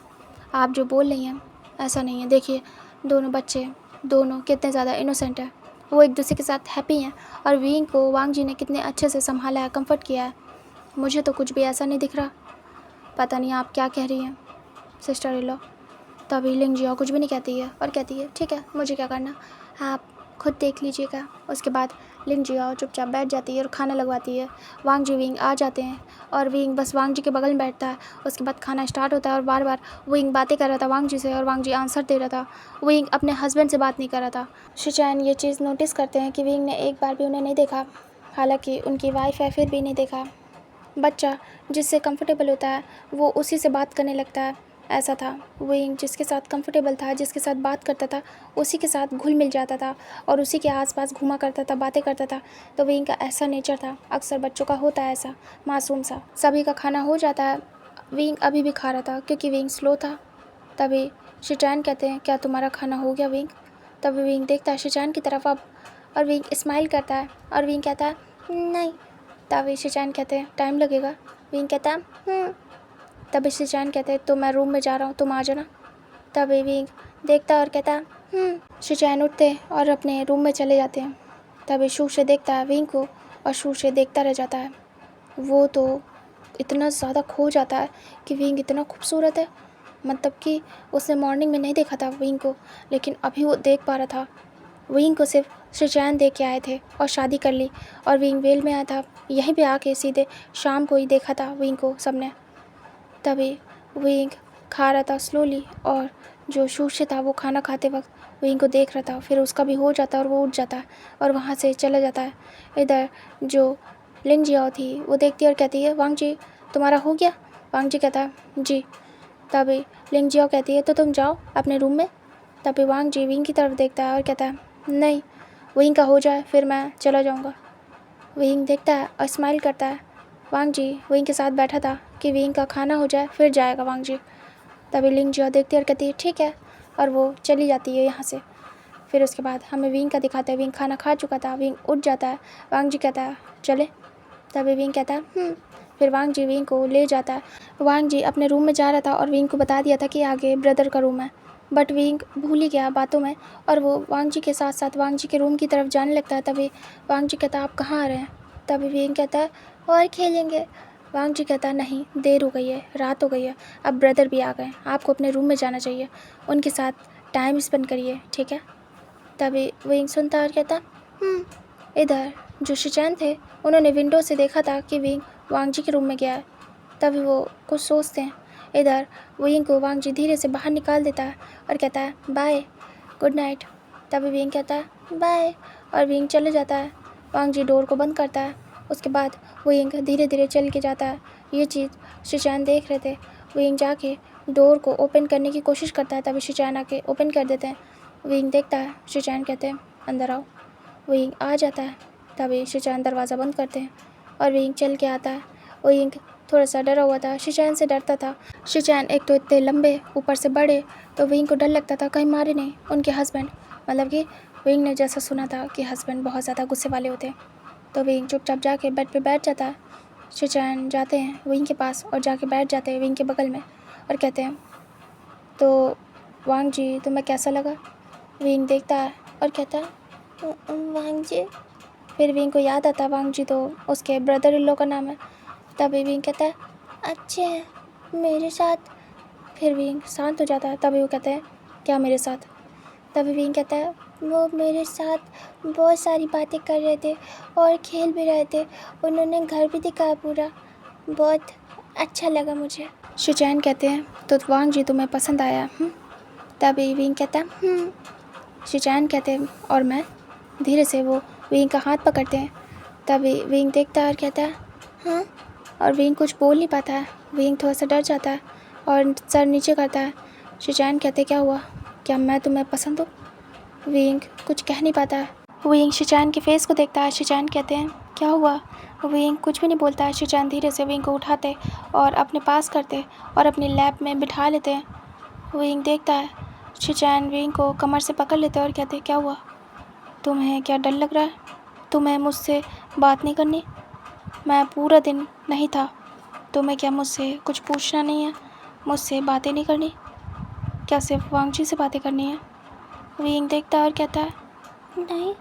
आप जो बोल रही हैं ऐसा नहीं है। देखिए दोनों बच्चे दोनों कितने ज़्यादा इनोसेंट है, वो एक दूसरे के साथ हैप्पी हैं और विंग को वांग जी ने कितने अच्छे से संभाला है, कंफर्ट किया है। मुझे तो कुछ भी ऐसा नहीं दिख रहा, पता नहीं आप क्या कह रही हैं सिस्टर इन लॉ। तभी लिंग जियाओ कुछ भी नहीं कहती है और कहती है ठीक है मुझे क्या करना, आप खुद देख लीजिएगा। उसके बाद लिंग जियाओ चुपचाप बैठ जाती है और खाना लगवाती है। वांग जी विंग आ जाते हैं और विंग बस वांग जी के बगल में बैठता है। उसके बाद खाना स्टार्ट होता है और बार बार विंग बातें कर रहा था वांग जी से और वांग जी आंसर दे रहा था। विंग अपने हस्बैंड से बात नहीं कर रहा था। शिचैन ये चीज़ नोटिस करते हैं कि विंग ने एक बार भी उन्हें नहीं देखा, हालांकि उनकी वाइफ है फिर भी नहीं देखा। बच्चा जिससे कंफर्टेबल होता है वो उसी से बात करने लगता है, ऐसा था। विंग जिसके साथ कंफर्टेबल था, जिसके साथ बात करता था, उसी के साथ घुल मिल जाता था और उसी के आसपास घूमा करता था, बातें करता था। तो विंग का ऐसा नेचर था, अक्सर बच्चों का होता है ऐसा मासूम सा। सभी का खाना हो जाता है, विंग अभी भी खा रहा था क्योंकि विंग स्लो था। तभी शिचैन कहते हैं क्या तुम्हारा खाना हो गया विंग। तभी विंग देखता है शिचैन की तरफ अब और विंग स्माइल करता है और विंग कहता है नहीं। तभी शिचैन कहते हैं टाइम लगेगा। विंग कहता है तभी शिचैन कहते हैं तो मैं रूम में जा रहा हूँ तुम आ जाना। तभी विंग देखता और कहता शिचैन उठते और अपने रूम में चले जाते हैं। तभी शूशे देखता है विंग को और शूशे देखता रह जाता है। वो तो इतना ज़्यादा खो जाता है कि विंग इतना खूबसूरत है, मतलब कि उसने मॉर्निंग में नहीं देखा था विंग को, लेकिन अभी वो देख पा रहा था। विंग को सिर्फ शिचैन देख के आए थे और शादी कर ली और विंग वेल में आया था, यहीं पे आके सीधे शाम को ही देखा था विंग को सबने। तभी विंग खा रहा था स्लोली और जो शूशे था वो खाना खाते वक्त विंग को देख रहा था, फिर उसका भी हो जाता है और वो उठ जाता है और वहाँ से चला जाता है। इधर जो लिंग जियाओ थी वो देखती है और कहती है वांग जी तुम्हारा हो गया। वांग जी कहता है जी। तभी लिंग जियाओ कहती है तो तुम जाओ अपने रूम में। तभी वांग जी विंग की तरफ देखता है और कहता है नहीं, विंग का हो जाए फिर मैं चला जाऊँगा। विंग देखता है और स्माइल करता है। वांग जी विंग के साथ बैठा था कि विंग का खाना हो जाए फिर जाएगा वांग जी। तभी लिंग जियाओ देखती है और कहती है ठीक है और वो चली जाती है यहाँ से। फिर उसके बाद हमें विंग का दिखाता है, विंग खाना खा चुका था, विंग उठ जाता है। वांग जी कहता है चले। तभी विंग कहता है फिर वांग जी विंग को ले जाता है। वांग जी अपने रूम में जा रहा था और विंग को बता दिया था कि आगे ब्रदर का रूम है, बट विंग भूल ही गया बातों में और वो वांग जी के साथ साथ वांग जी के रूम की तरफ जाने लगता है। तभी वांग जी कहता है आप कहाँ आ रहे हैं। तभी विंग कहता है और खेलेंगे। वांग जी कहता है नहीं देर हो गई है, रात हो गई है, अब ब्रदर भी आ गए, आपको अपने रूम में जाना चाहिए, उनके साथ टाइम स्पेंड करिए ठीक है। तभी विंग सुनता और कहता इधर जो शिचैन थे उन्होंने विंडो से देखा था कि विंग वांग जी के रूम में गया है। तभी वो कुछ सोचते हैं। इधर विंग को वांग जी धीरे से बाहर निकाल देता है और कहता है बाय, गुड नाइट। तभी विंग कहता है बाय और विंग चले जाता है। वांग जी डोर को बंद करता है। उसके बाद विंग धीरे धीरे चल के जाता है। ये चीज़ शिचैन देख रहे थे। विंग जाके डोर को ओपन करने की कोशिश करता है, तभी शिचैन आके ओपन कर देते हैं। विंग देखता है, शिचैन कहते हैं अंदर आओ। विंग आ जाता है, तभी शिचैन दरवाज़ा बंद करते हैं और विंग चल के आता है। विंग थोड़ा सा डरा हुआ था, शिचैन से डरता था। शिचैन एक तो इतने लंबे, ऊपर से बड़े, तो विंग को डर लगता था कहीं मारे नहीं उनके हस्बैंड। मतलब कि विंग ने जैसा सुना था कि हस्बैंड बहुत ज़्यादा गुस्से वाले होते हैं, तो विंग चुपचाप जाके बेड पे बैठ जाता है। शिचैन जाते हैं विंग के पास और जाके बैठ जाते हैं विंग के बगल में और कहते हैं तो वांग जी तुम्हें कैसा लगा। विंग देखता है और कहता है वांग जी। फिर विंग को याद आता है वांग जी तो उसके ब्रदर इन लॉ का नाम है। तभी विंग कहता है अच्छे हैं मेरे साथ। फिर विंग शांत हो जाता है। तभी वो कहते हैं क्या मेरे साथ। तभी विंग कहता है वो मेरे साथ बहुत सारी बातें कर रहे थे और खेल भी रहे थे, उन्होंने घर भी दिखाया पूरा, बहुत अच्छा लगा मुझे। शिचैन कहते हैं तो वांग जी तुम्हें पसंद आया। तभी विंग कहता है शिचैन कहते हैं और मैं। धीरे से वो विंग का हाथ पकड़ते हैं। तभी विंग देखता है और कहता है हाँ, और विंग कुछ बोल नहीं पाता है। विंग थोड़ा सा डर जाता है और सर नीचे करता है। शिचैन कहते क्या हुआ, क्या मैं तुम्हें पसंद हूँ। विंग कुछ कह नहीं पाता है। विंग शिचैन के फेस को देखता है। शिचैन कहते हैं क्या हुआ। विंग कुछ भी नहीं बोलता है। शिचैन धीरे से विंग को उठाते और अपने पास करते और अपनी लैप में बिठा लेते हैं। विंग देखता है। शिचैन विंग को कमर से पकड़ लेते और कहते क्या हुआ, तुम्हें क्या डर लग रहा है, तुम्हें मुझसे बात नहीं करनी। मैं पूरा दिन नहीं था, तुम्हें क्या मुझसे कुछ पूछना नहीं है, मुझसे बातें नहीं करनी, क्या सिर्फ वांग जी से बातें करनी है। विंग देखता है और कहता है नहीं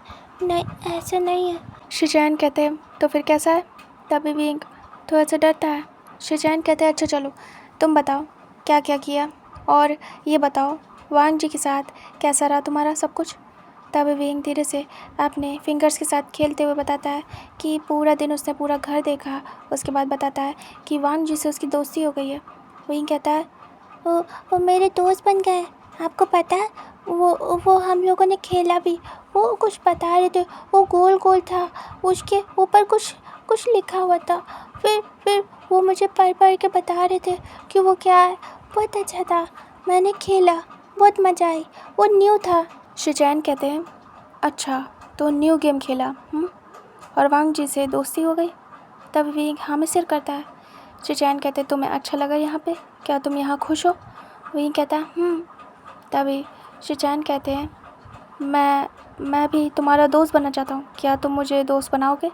नहीं ऐसा नहीं है। शिचैन कहते हैं तो फिर कैसा है। तभी विंग थोड़ा सा डरता है। शिचैन कहते हैं अच्छा चलो तुम बताओ क्या क्या किया, और ये बताओ वांग जी के साथ कैसा रहा तुम्हारा सब कुछ। तभी विंग धीरे से अपने फिंगर्स के साथ खेलते हुए बताता है कि पूरा दिन उसने पूरा घर देखा। उसके बाद बताता है कि वांग जी से उसकी दोस्ती हो गई है। विंग कहता है वो मेरे दोस्त बन गए, आपको पता है वो हम लोगों ने खेला भी, वो कुछ बता रहे थे, वो गोल गोल था, उसके ऊपर कुछ कुछ लिखा हुआ था, फिर वो मुझे पढ़ के बता रहे थे कि वो क्या है। बहुत अच्छा था, मैंने खेला, बहुत मज़ा आई, वो न्यू था। शिचैन कहते हैं अच्छा तो न्यू गेम खेला और वांग जी से दोस्ती हो गई। तब विंग हाँ में सिर करता है। शिचैन कहते तुम्हें अच्छा लगा यहाँ पे, क्या तुम यहाँ खुश हो। विंग कहता है तभी शिचैन कहते हैं मैं भी तुम्हारा दोस्त बनना चाहता हूँ, क्या तुम मुझे दोस्त बनाओगे।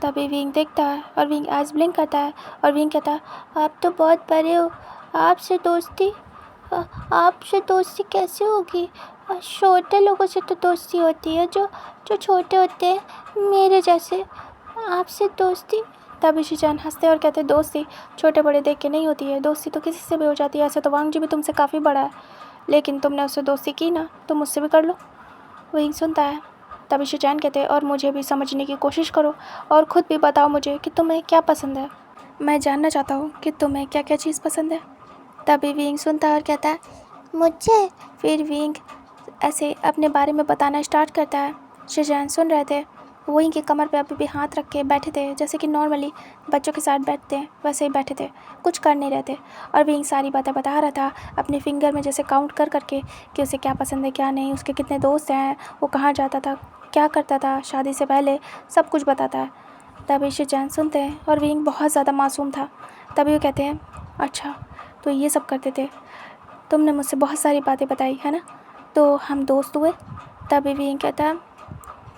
तभी विंग देखता है और विंग आइज ब्लिंक करता है और विंग कहता है आप तो बहुत बड़े हो, आपसे दोस्ती कैसे होगी, छोटे लोगों से तो दोस्ती होती है, जो छोटे होते हैं मेरे जैसे, आपसे दोस्ती। तभी शिचैन हंसते और कहते दोस्ती छोटे बड़े देख के नहीं होती है, दोस्ती तो किसी से भी हो जाती है। ऐसे तो वांग जी भी तुमसे काफ़ी बड़ा है, लेकिन तुमने उससे दोस्ती की ना, तो मुझसे भी कर लो। विंग सुनता है। तभी शिचैन कहते हैं और मुझे भी समझने की कोशिश करो और ख़ुद भी बताओ मुझे कि तुम्हें क्या पसंद है, मैं जानना चाहता हूँ कि तुम्हें क्या क्या चीज़ पसंद है। तभी विंग सुनता है और कहता है मुझे। फिर विंग ऐसे अपने बारे में बताना स्टार्ट करता है। शिचैन सुन रहे थे। विंग की कमर पे अभी भी हाथ रख के बैठे थे, जैसे कि नॉर्मली बच्चों के साथ बैठते हैं वैसे ही बैठे थे, कुछ कर नहीं रहे थे। और विंग सारी बातें बता रहा था अपने फिंगर में, जैसे काउंट कर करके कि उसे क्या पसंद है क्या नहीं, उसके कितने दोस्त हैं, वो कहाँ जाता था, क्या करता था शादी से पहले, सब कुछ बताता है। तभी शिचैन सुनते हैं और विंग बहुत ज़्यादा मासूम था। तभी वो कहते हैं अच्छा तो ये सब करते थे, तुमने मुझसे बहुत सारी बातें बताई है ना, तो हम दोस्त हुए। तभी विंग कहता है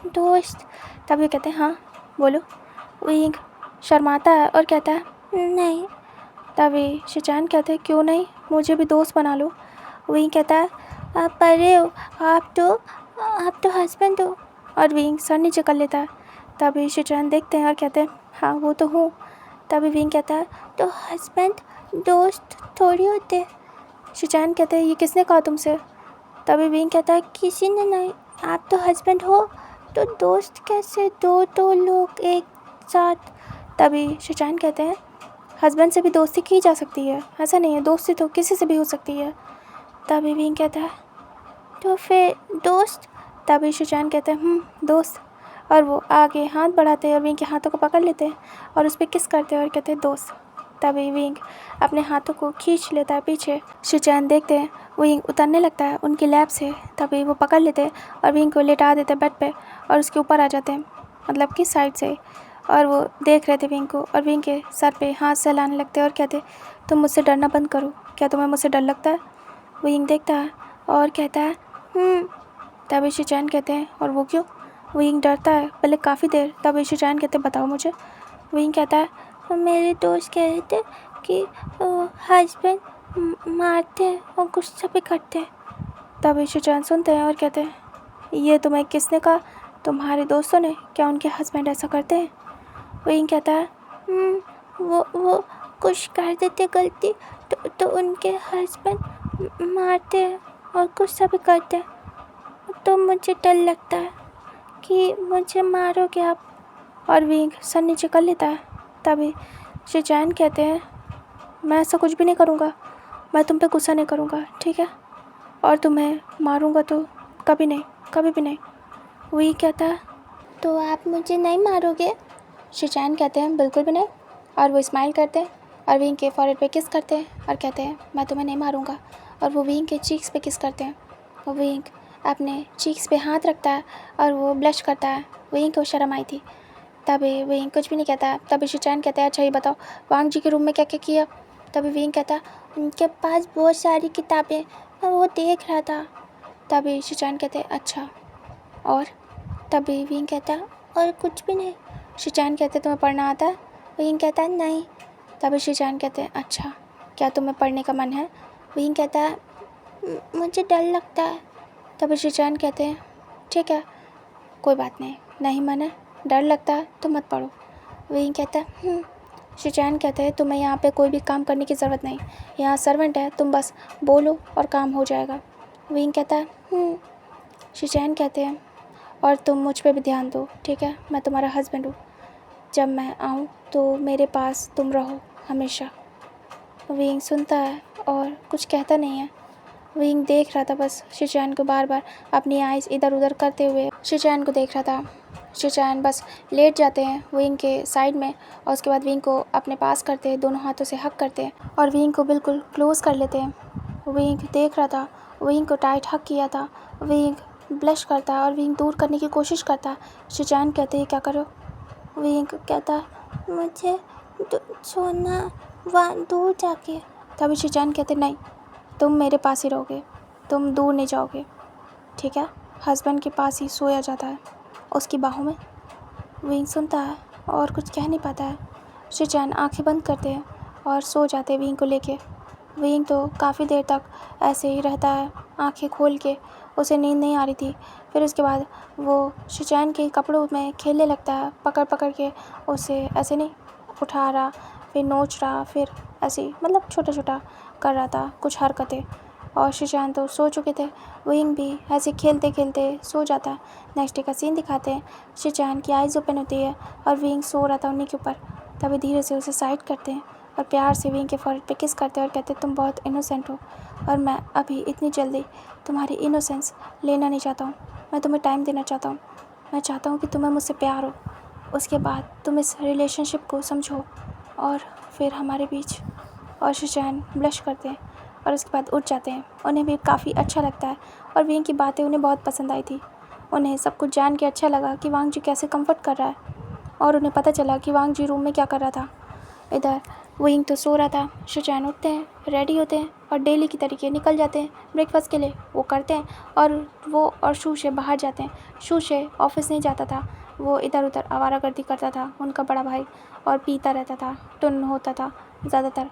दोस्त। तभी कहते हैं हाँ बोलो। विंग शर्माता है और कहता है नहीं। तभी शिचैन कहते हैं क्यों नहीं, मुझे भी दोस्त बना लो। विंग कहता है आप परे हो, आप तो हस्बैंड हो। और विंग सर नीचे कर लेता है। तभी शिचैन देखते हैं और कहते हैं हाँ वो तो हूँ। तभी विंग कहता है तो हस्बैंड दोस्त थोड़ी होते। शिचैन कहते हैं ये किसने कहा तुमसे। तभी विंग कहता है किसी ने नहीं, आप तो हस्बैंड हो तो दोस्त कैसे, दो लोग एक साथ। तभी शिचैन कहते हैं हस्बैंड से भी दोस्ती की जा सकती है, ऐसा नहीं है, दोस्ती तो किसी से भी हो सकती है। तभी विंग कहता है तो फिर दोस्त। तभी शिचैन कहते हैं दोस्त। और वो आगे हाथ बढ़ाते हैं और विंग के हाथों को पकड़ लेते हैं और उस पर किस करते हैं और कहते हैं दोस्त। तभी विंग अपने हाथों को खींच लेता है पीछे। शिचैन देखते हैं विंग उतरने लगता है उनकी लैब से। तभी वो पकड़ लेते हैं और विंग को लेटा देते हैं बेड पे और उसके ऊपर आ जाते हैं, मतलब कि साइड से। और वो देख रहे थे विंग को और विंग के सर पे हाथ सहलाने लगते हैं और कहते तुम मुझसे डरना बंद करो, क्या तुम्हें मुझसे डर लगता है? विंग देखता है और कहता है तभी शिचैन कहते हैं और वो क्यों? विंग डरता है पहले काफ़ी देर। तभी शिचैन कहते बताओ मुझे। विंग कहता है मेरे दोस्त कह रहे थे कि हस्बैंड मारते हैं और गुस्सा भी करते हैं। तभी शिचैन सुनते हैं और कहते हैं ये तुम्हें किसने कहा? तुम्हारे दोस्तों ने? क्या उनके हस्बैंड ऐसा करते हैं? विंग कहता है वो कुछ कर देते गलती तो उनके हस्बैंड मारते हैं और गुस्सा भी करते हैं, तो मुझे डर लगता है कि मुझे मारोगे आप। और विंग सर नीचे कर लेता है। तभी शिचैन कहते हैं मैं ऐसा कुछ भी नहीं करूँगा, मैं तुम पे गुस्सा नहीं करूँगा, ठीक है? और तुम्हें मारूँगा तो कभी नहीं, कभी भी नहीं। विंग कहता है तो आप मुझे नहीं मारोगे? शिचैन कहते हैं बिल्कुल भी नहीं। और वो स्माइल करते हैं और विंग के फॉरहेड पे किस करते हैं और कहते हैं मैं तुम्हें नहीं मारूँगा। और वो विंग के चीक्स पे किस करते हैं। वो विंग अपने चीक्स पे हाथ रखता है और वो ब्लश करता है। विंग को शर्म आई थी। तभी विंग कुछ भी नहीं कहता। तभी शिचैन कहता है अच्छा ये बताओ वांग जी के रूम में क्या क्या किया? तभी विंग कहता है उनके पास बहुत सारी किताबें, मैं वो देख रहा था। तभी शिचैन कहते हैं अच्छा और? तभी विंग कहता है और कुछ भी नहीं। शिचैन कहते तुम्हें पढ़ना आता है? विंग कहता है नहीं। तभी शिचैन कहते हैं अच्छा क्या तुम्हें पढ़ने का मन है? विंग कहता है मुझे डर लगता है। तभी शिचैन कहते हैं ठीक है कोई बात नहीं, नहीं मन है, डर लगता है तो मत पढ़ो। विंग कहता है शिचैन कहते हैं तुम्हें यहाँ पे कोई भी काम करने की ज़रूरत नहीं, यहाँ सर्वेंट है, तुम बस बोलो और काम हो जाएगा। विंग कहता है शिचैन कहते हैं और तुम मुझ पे भी ध्यान दो, ठीक है? मैं तुम्हारा हस्बैंड हूँ, जब मैं आऊँ तो मेरे पास तुम रहो हमेशा। विंग सुनता है और कुछ कहता नहीं है। विंग देख रहा था बस शिचैन को, बार बार अपनी आइज़ इधर उधर करते हुए शिचैन को देख रहा था। शिचैन बस लेट जाते हैं विंग के साइड में और उसके बाद विंग को अपने पास करते हैं, दोनों हाथों से हक करते हैं और विंग को बिल्कुल क्लोज कर लेते हैं। विंग देख रहा था, विंग को टाइट हक किया था। विंग ब्लश करता है और विंग दूर करने की कोशिश करता है। शिचैन कहते हैं क्या करो? विंग कहता है मुझे सोना वहाँ दूर जाके। तभी शिचैन कहते नहीं तुम मेरे पास ही रहोगे, तुम दूर नहीं जाओगे, ठीक है? हस्बैंड के पास ही सोया जाता है उसकी बाहों में। विंग सुनता है और कुछ कह नहीं पाता है। शिचैन आंखें बंद करते हैं और सो जाते हैं विंग को लेके। विंग तो काफ़ी देर तक ऐसे ही रहता है आंखें खोल के, उसे नींद नहीं आ रही थी। फिर उसके बाद वो शिचैन के कपड़ों में खेलने लगता है, पकड़ पकड़ के उसे ऐसे नहीं उठा रहा, फिर नोच रहा, फिर ऐसे मतलब छोटा छोटा कर रहा था कुछ हरकतें। और शिचैन तो सो चुके थे। विंग भी ऐसे खेलते खेलते सो जाता है। नेक्स्ट डे का सीन दिखाते हैं। शिचैन की आइज़ ओपन होती है और विंग सो रहा था उन्हीं के ऊपर। तभी धीरे से उसे साइड करते हैं और प्यार से विंग के फॉरहेड पे किस करते हैं और कहते हैं तुम बहुत इनोसेंट हो और मैं अभी इतनी जल्दी तुम्हारी इनोसेंस लेना नहीं चाहता हूँ, मैं तुम्हें टाइम देना चाहता हूँ। मैं चाहता हूँ कि तुम्हें मुझसे प्यार हो, उसके बाद तुम इस रिलेशनशिप को समझो और फिर हमारे बीच। और शिचैन ब्लश करते हैं और उसके बाद उठ जाते हैं। उन्हें भी काफ़ी अच्छा लगता है और विंग की बातें उन्हें बहुत पसंद आई थी। उन्हें सब कुछ जान के अच्छा लगा कि वांग जी कैसे कंफर्ट कर रहा है और उन्हें पता चला कि वांग जी रूम में क्या कर रहा था। इधर विंग तो सो रहा था। शिचैन उठते हैं, रेडी होते हैं और डेली की तरीके निकल जाते हैं ब्रेकफास्ट के लिए। वो करते हैं और वो और शूशे बाहर जाते हैं। शूशे ऑफिस नहीं जाता था, वो इधर उधर आवारागर्दी करता था, उनका बड़ा भाई, और पीता रहता था, टुन्न होता था ज़्यादातर।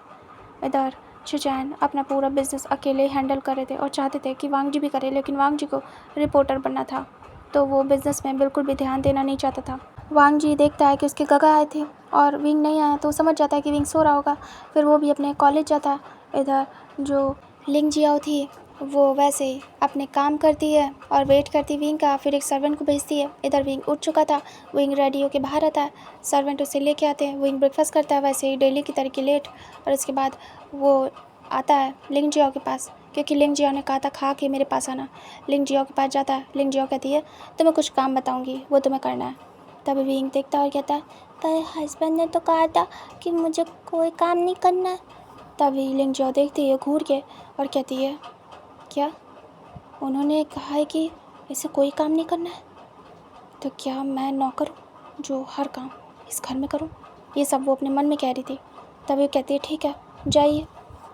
इधर शिचैन अपना पूरा बिजनेस अकेले हैंडल कर रहे थे और चाहते थे कि वांग जी भी करे, लेकिन वांग जी को रिपोर्टर बनना था तो वो बिज़नेस में बिल्कुल भी ध्यान देना नहीं चाहता था। वांग जी देखता है कि उसके गगा आए थे और विंग नहीं आया तो समझ जाता है कि विंग सो रहा होगा। फिर वो भी अपने कॉलेज जाता है। इधर जो लिंग जियाओ थी वो वैसे अपने काम करती है और वेट करती विंग का। फिर एक सर्वेंट को भेजती है। इधर विंग उठ चुका था। विंग रेडी होके बाहर आता है। सर्वेंट उसे लेके आते हैं। विंग ब्रेकफास्ट करता है वैसे ही डेली की तरीके लेट। और उसके बाद वो आता है लिंग जियाओ के पास, क्योंकि लिंग जियाओ ने कहा था खा के मेरे पास आना। लिंग जियाओ के पास जाता है। लिंग जियाओ कहती है तुम्हें कुछ काम बताऊँगी, वो तुम्हें करना है। तभी विंग देखता है और कहता है पर हस्बैंड ने तो कहा था कि मुझे कोई काम नहीं करना है। तभी लिंग जियाओ देखती है घूर के और कहती है क्या उन्होंने कहा है कि इसे कोई काम नहीं करना है? तो क्या मैं नौकर हूँ जो हर काम इस घर में करूँ? ये सब वो अपने मन में कह रही थी। तभी वो कहती है ठीक है जाइए,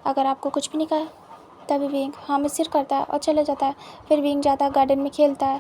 अगर आपको कुछ भी नहीं कहा। तभी विंग हाँ में सिर करता है और चले जाता है। फिर विंग जाता है गार्डन में खेलता है।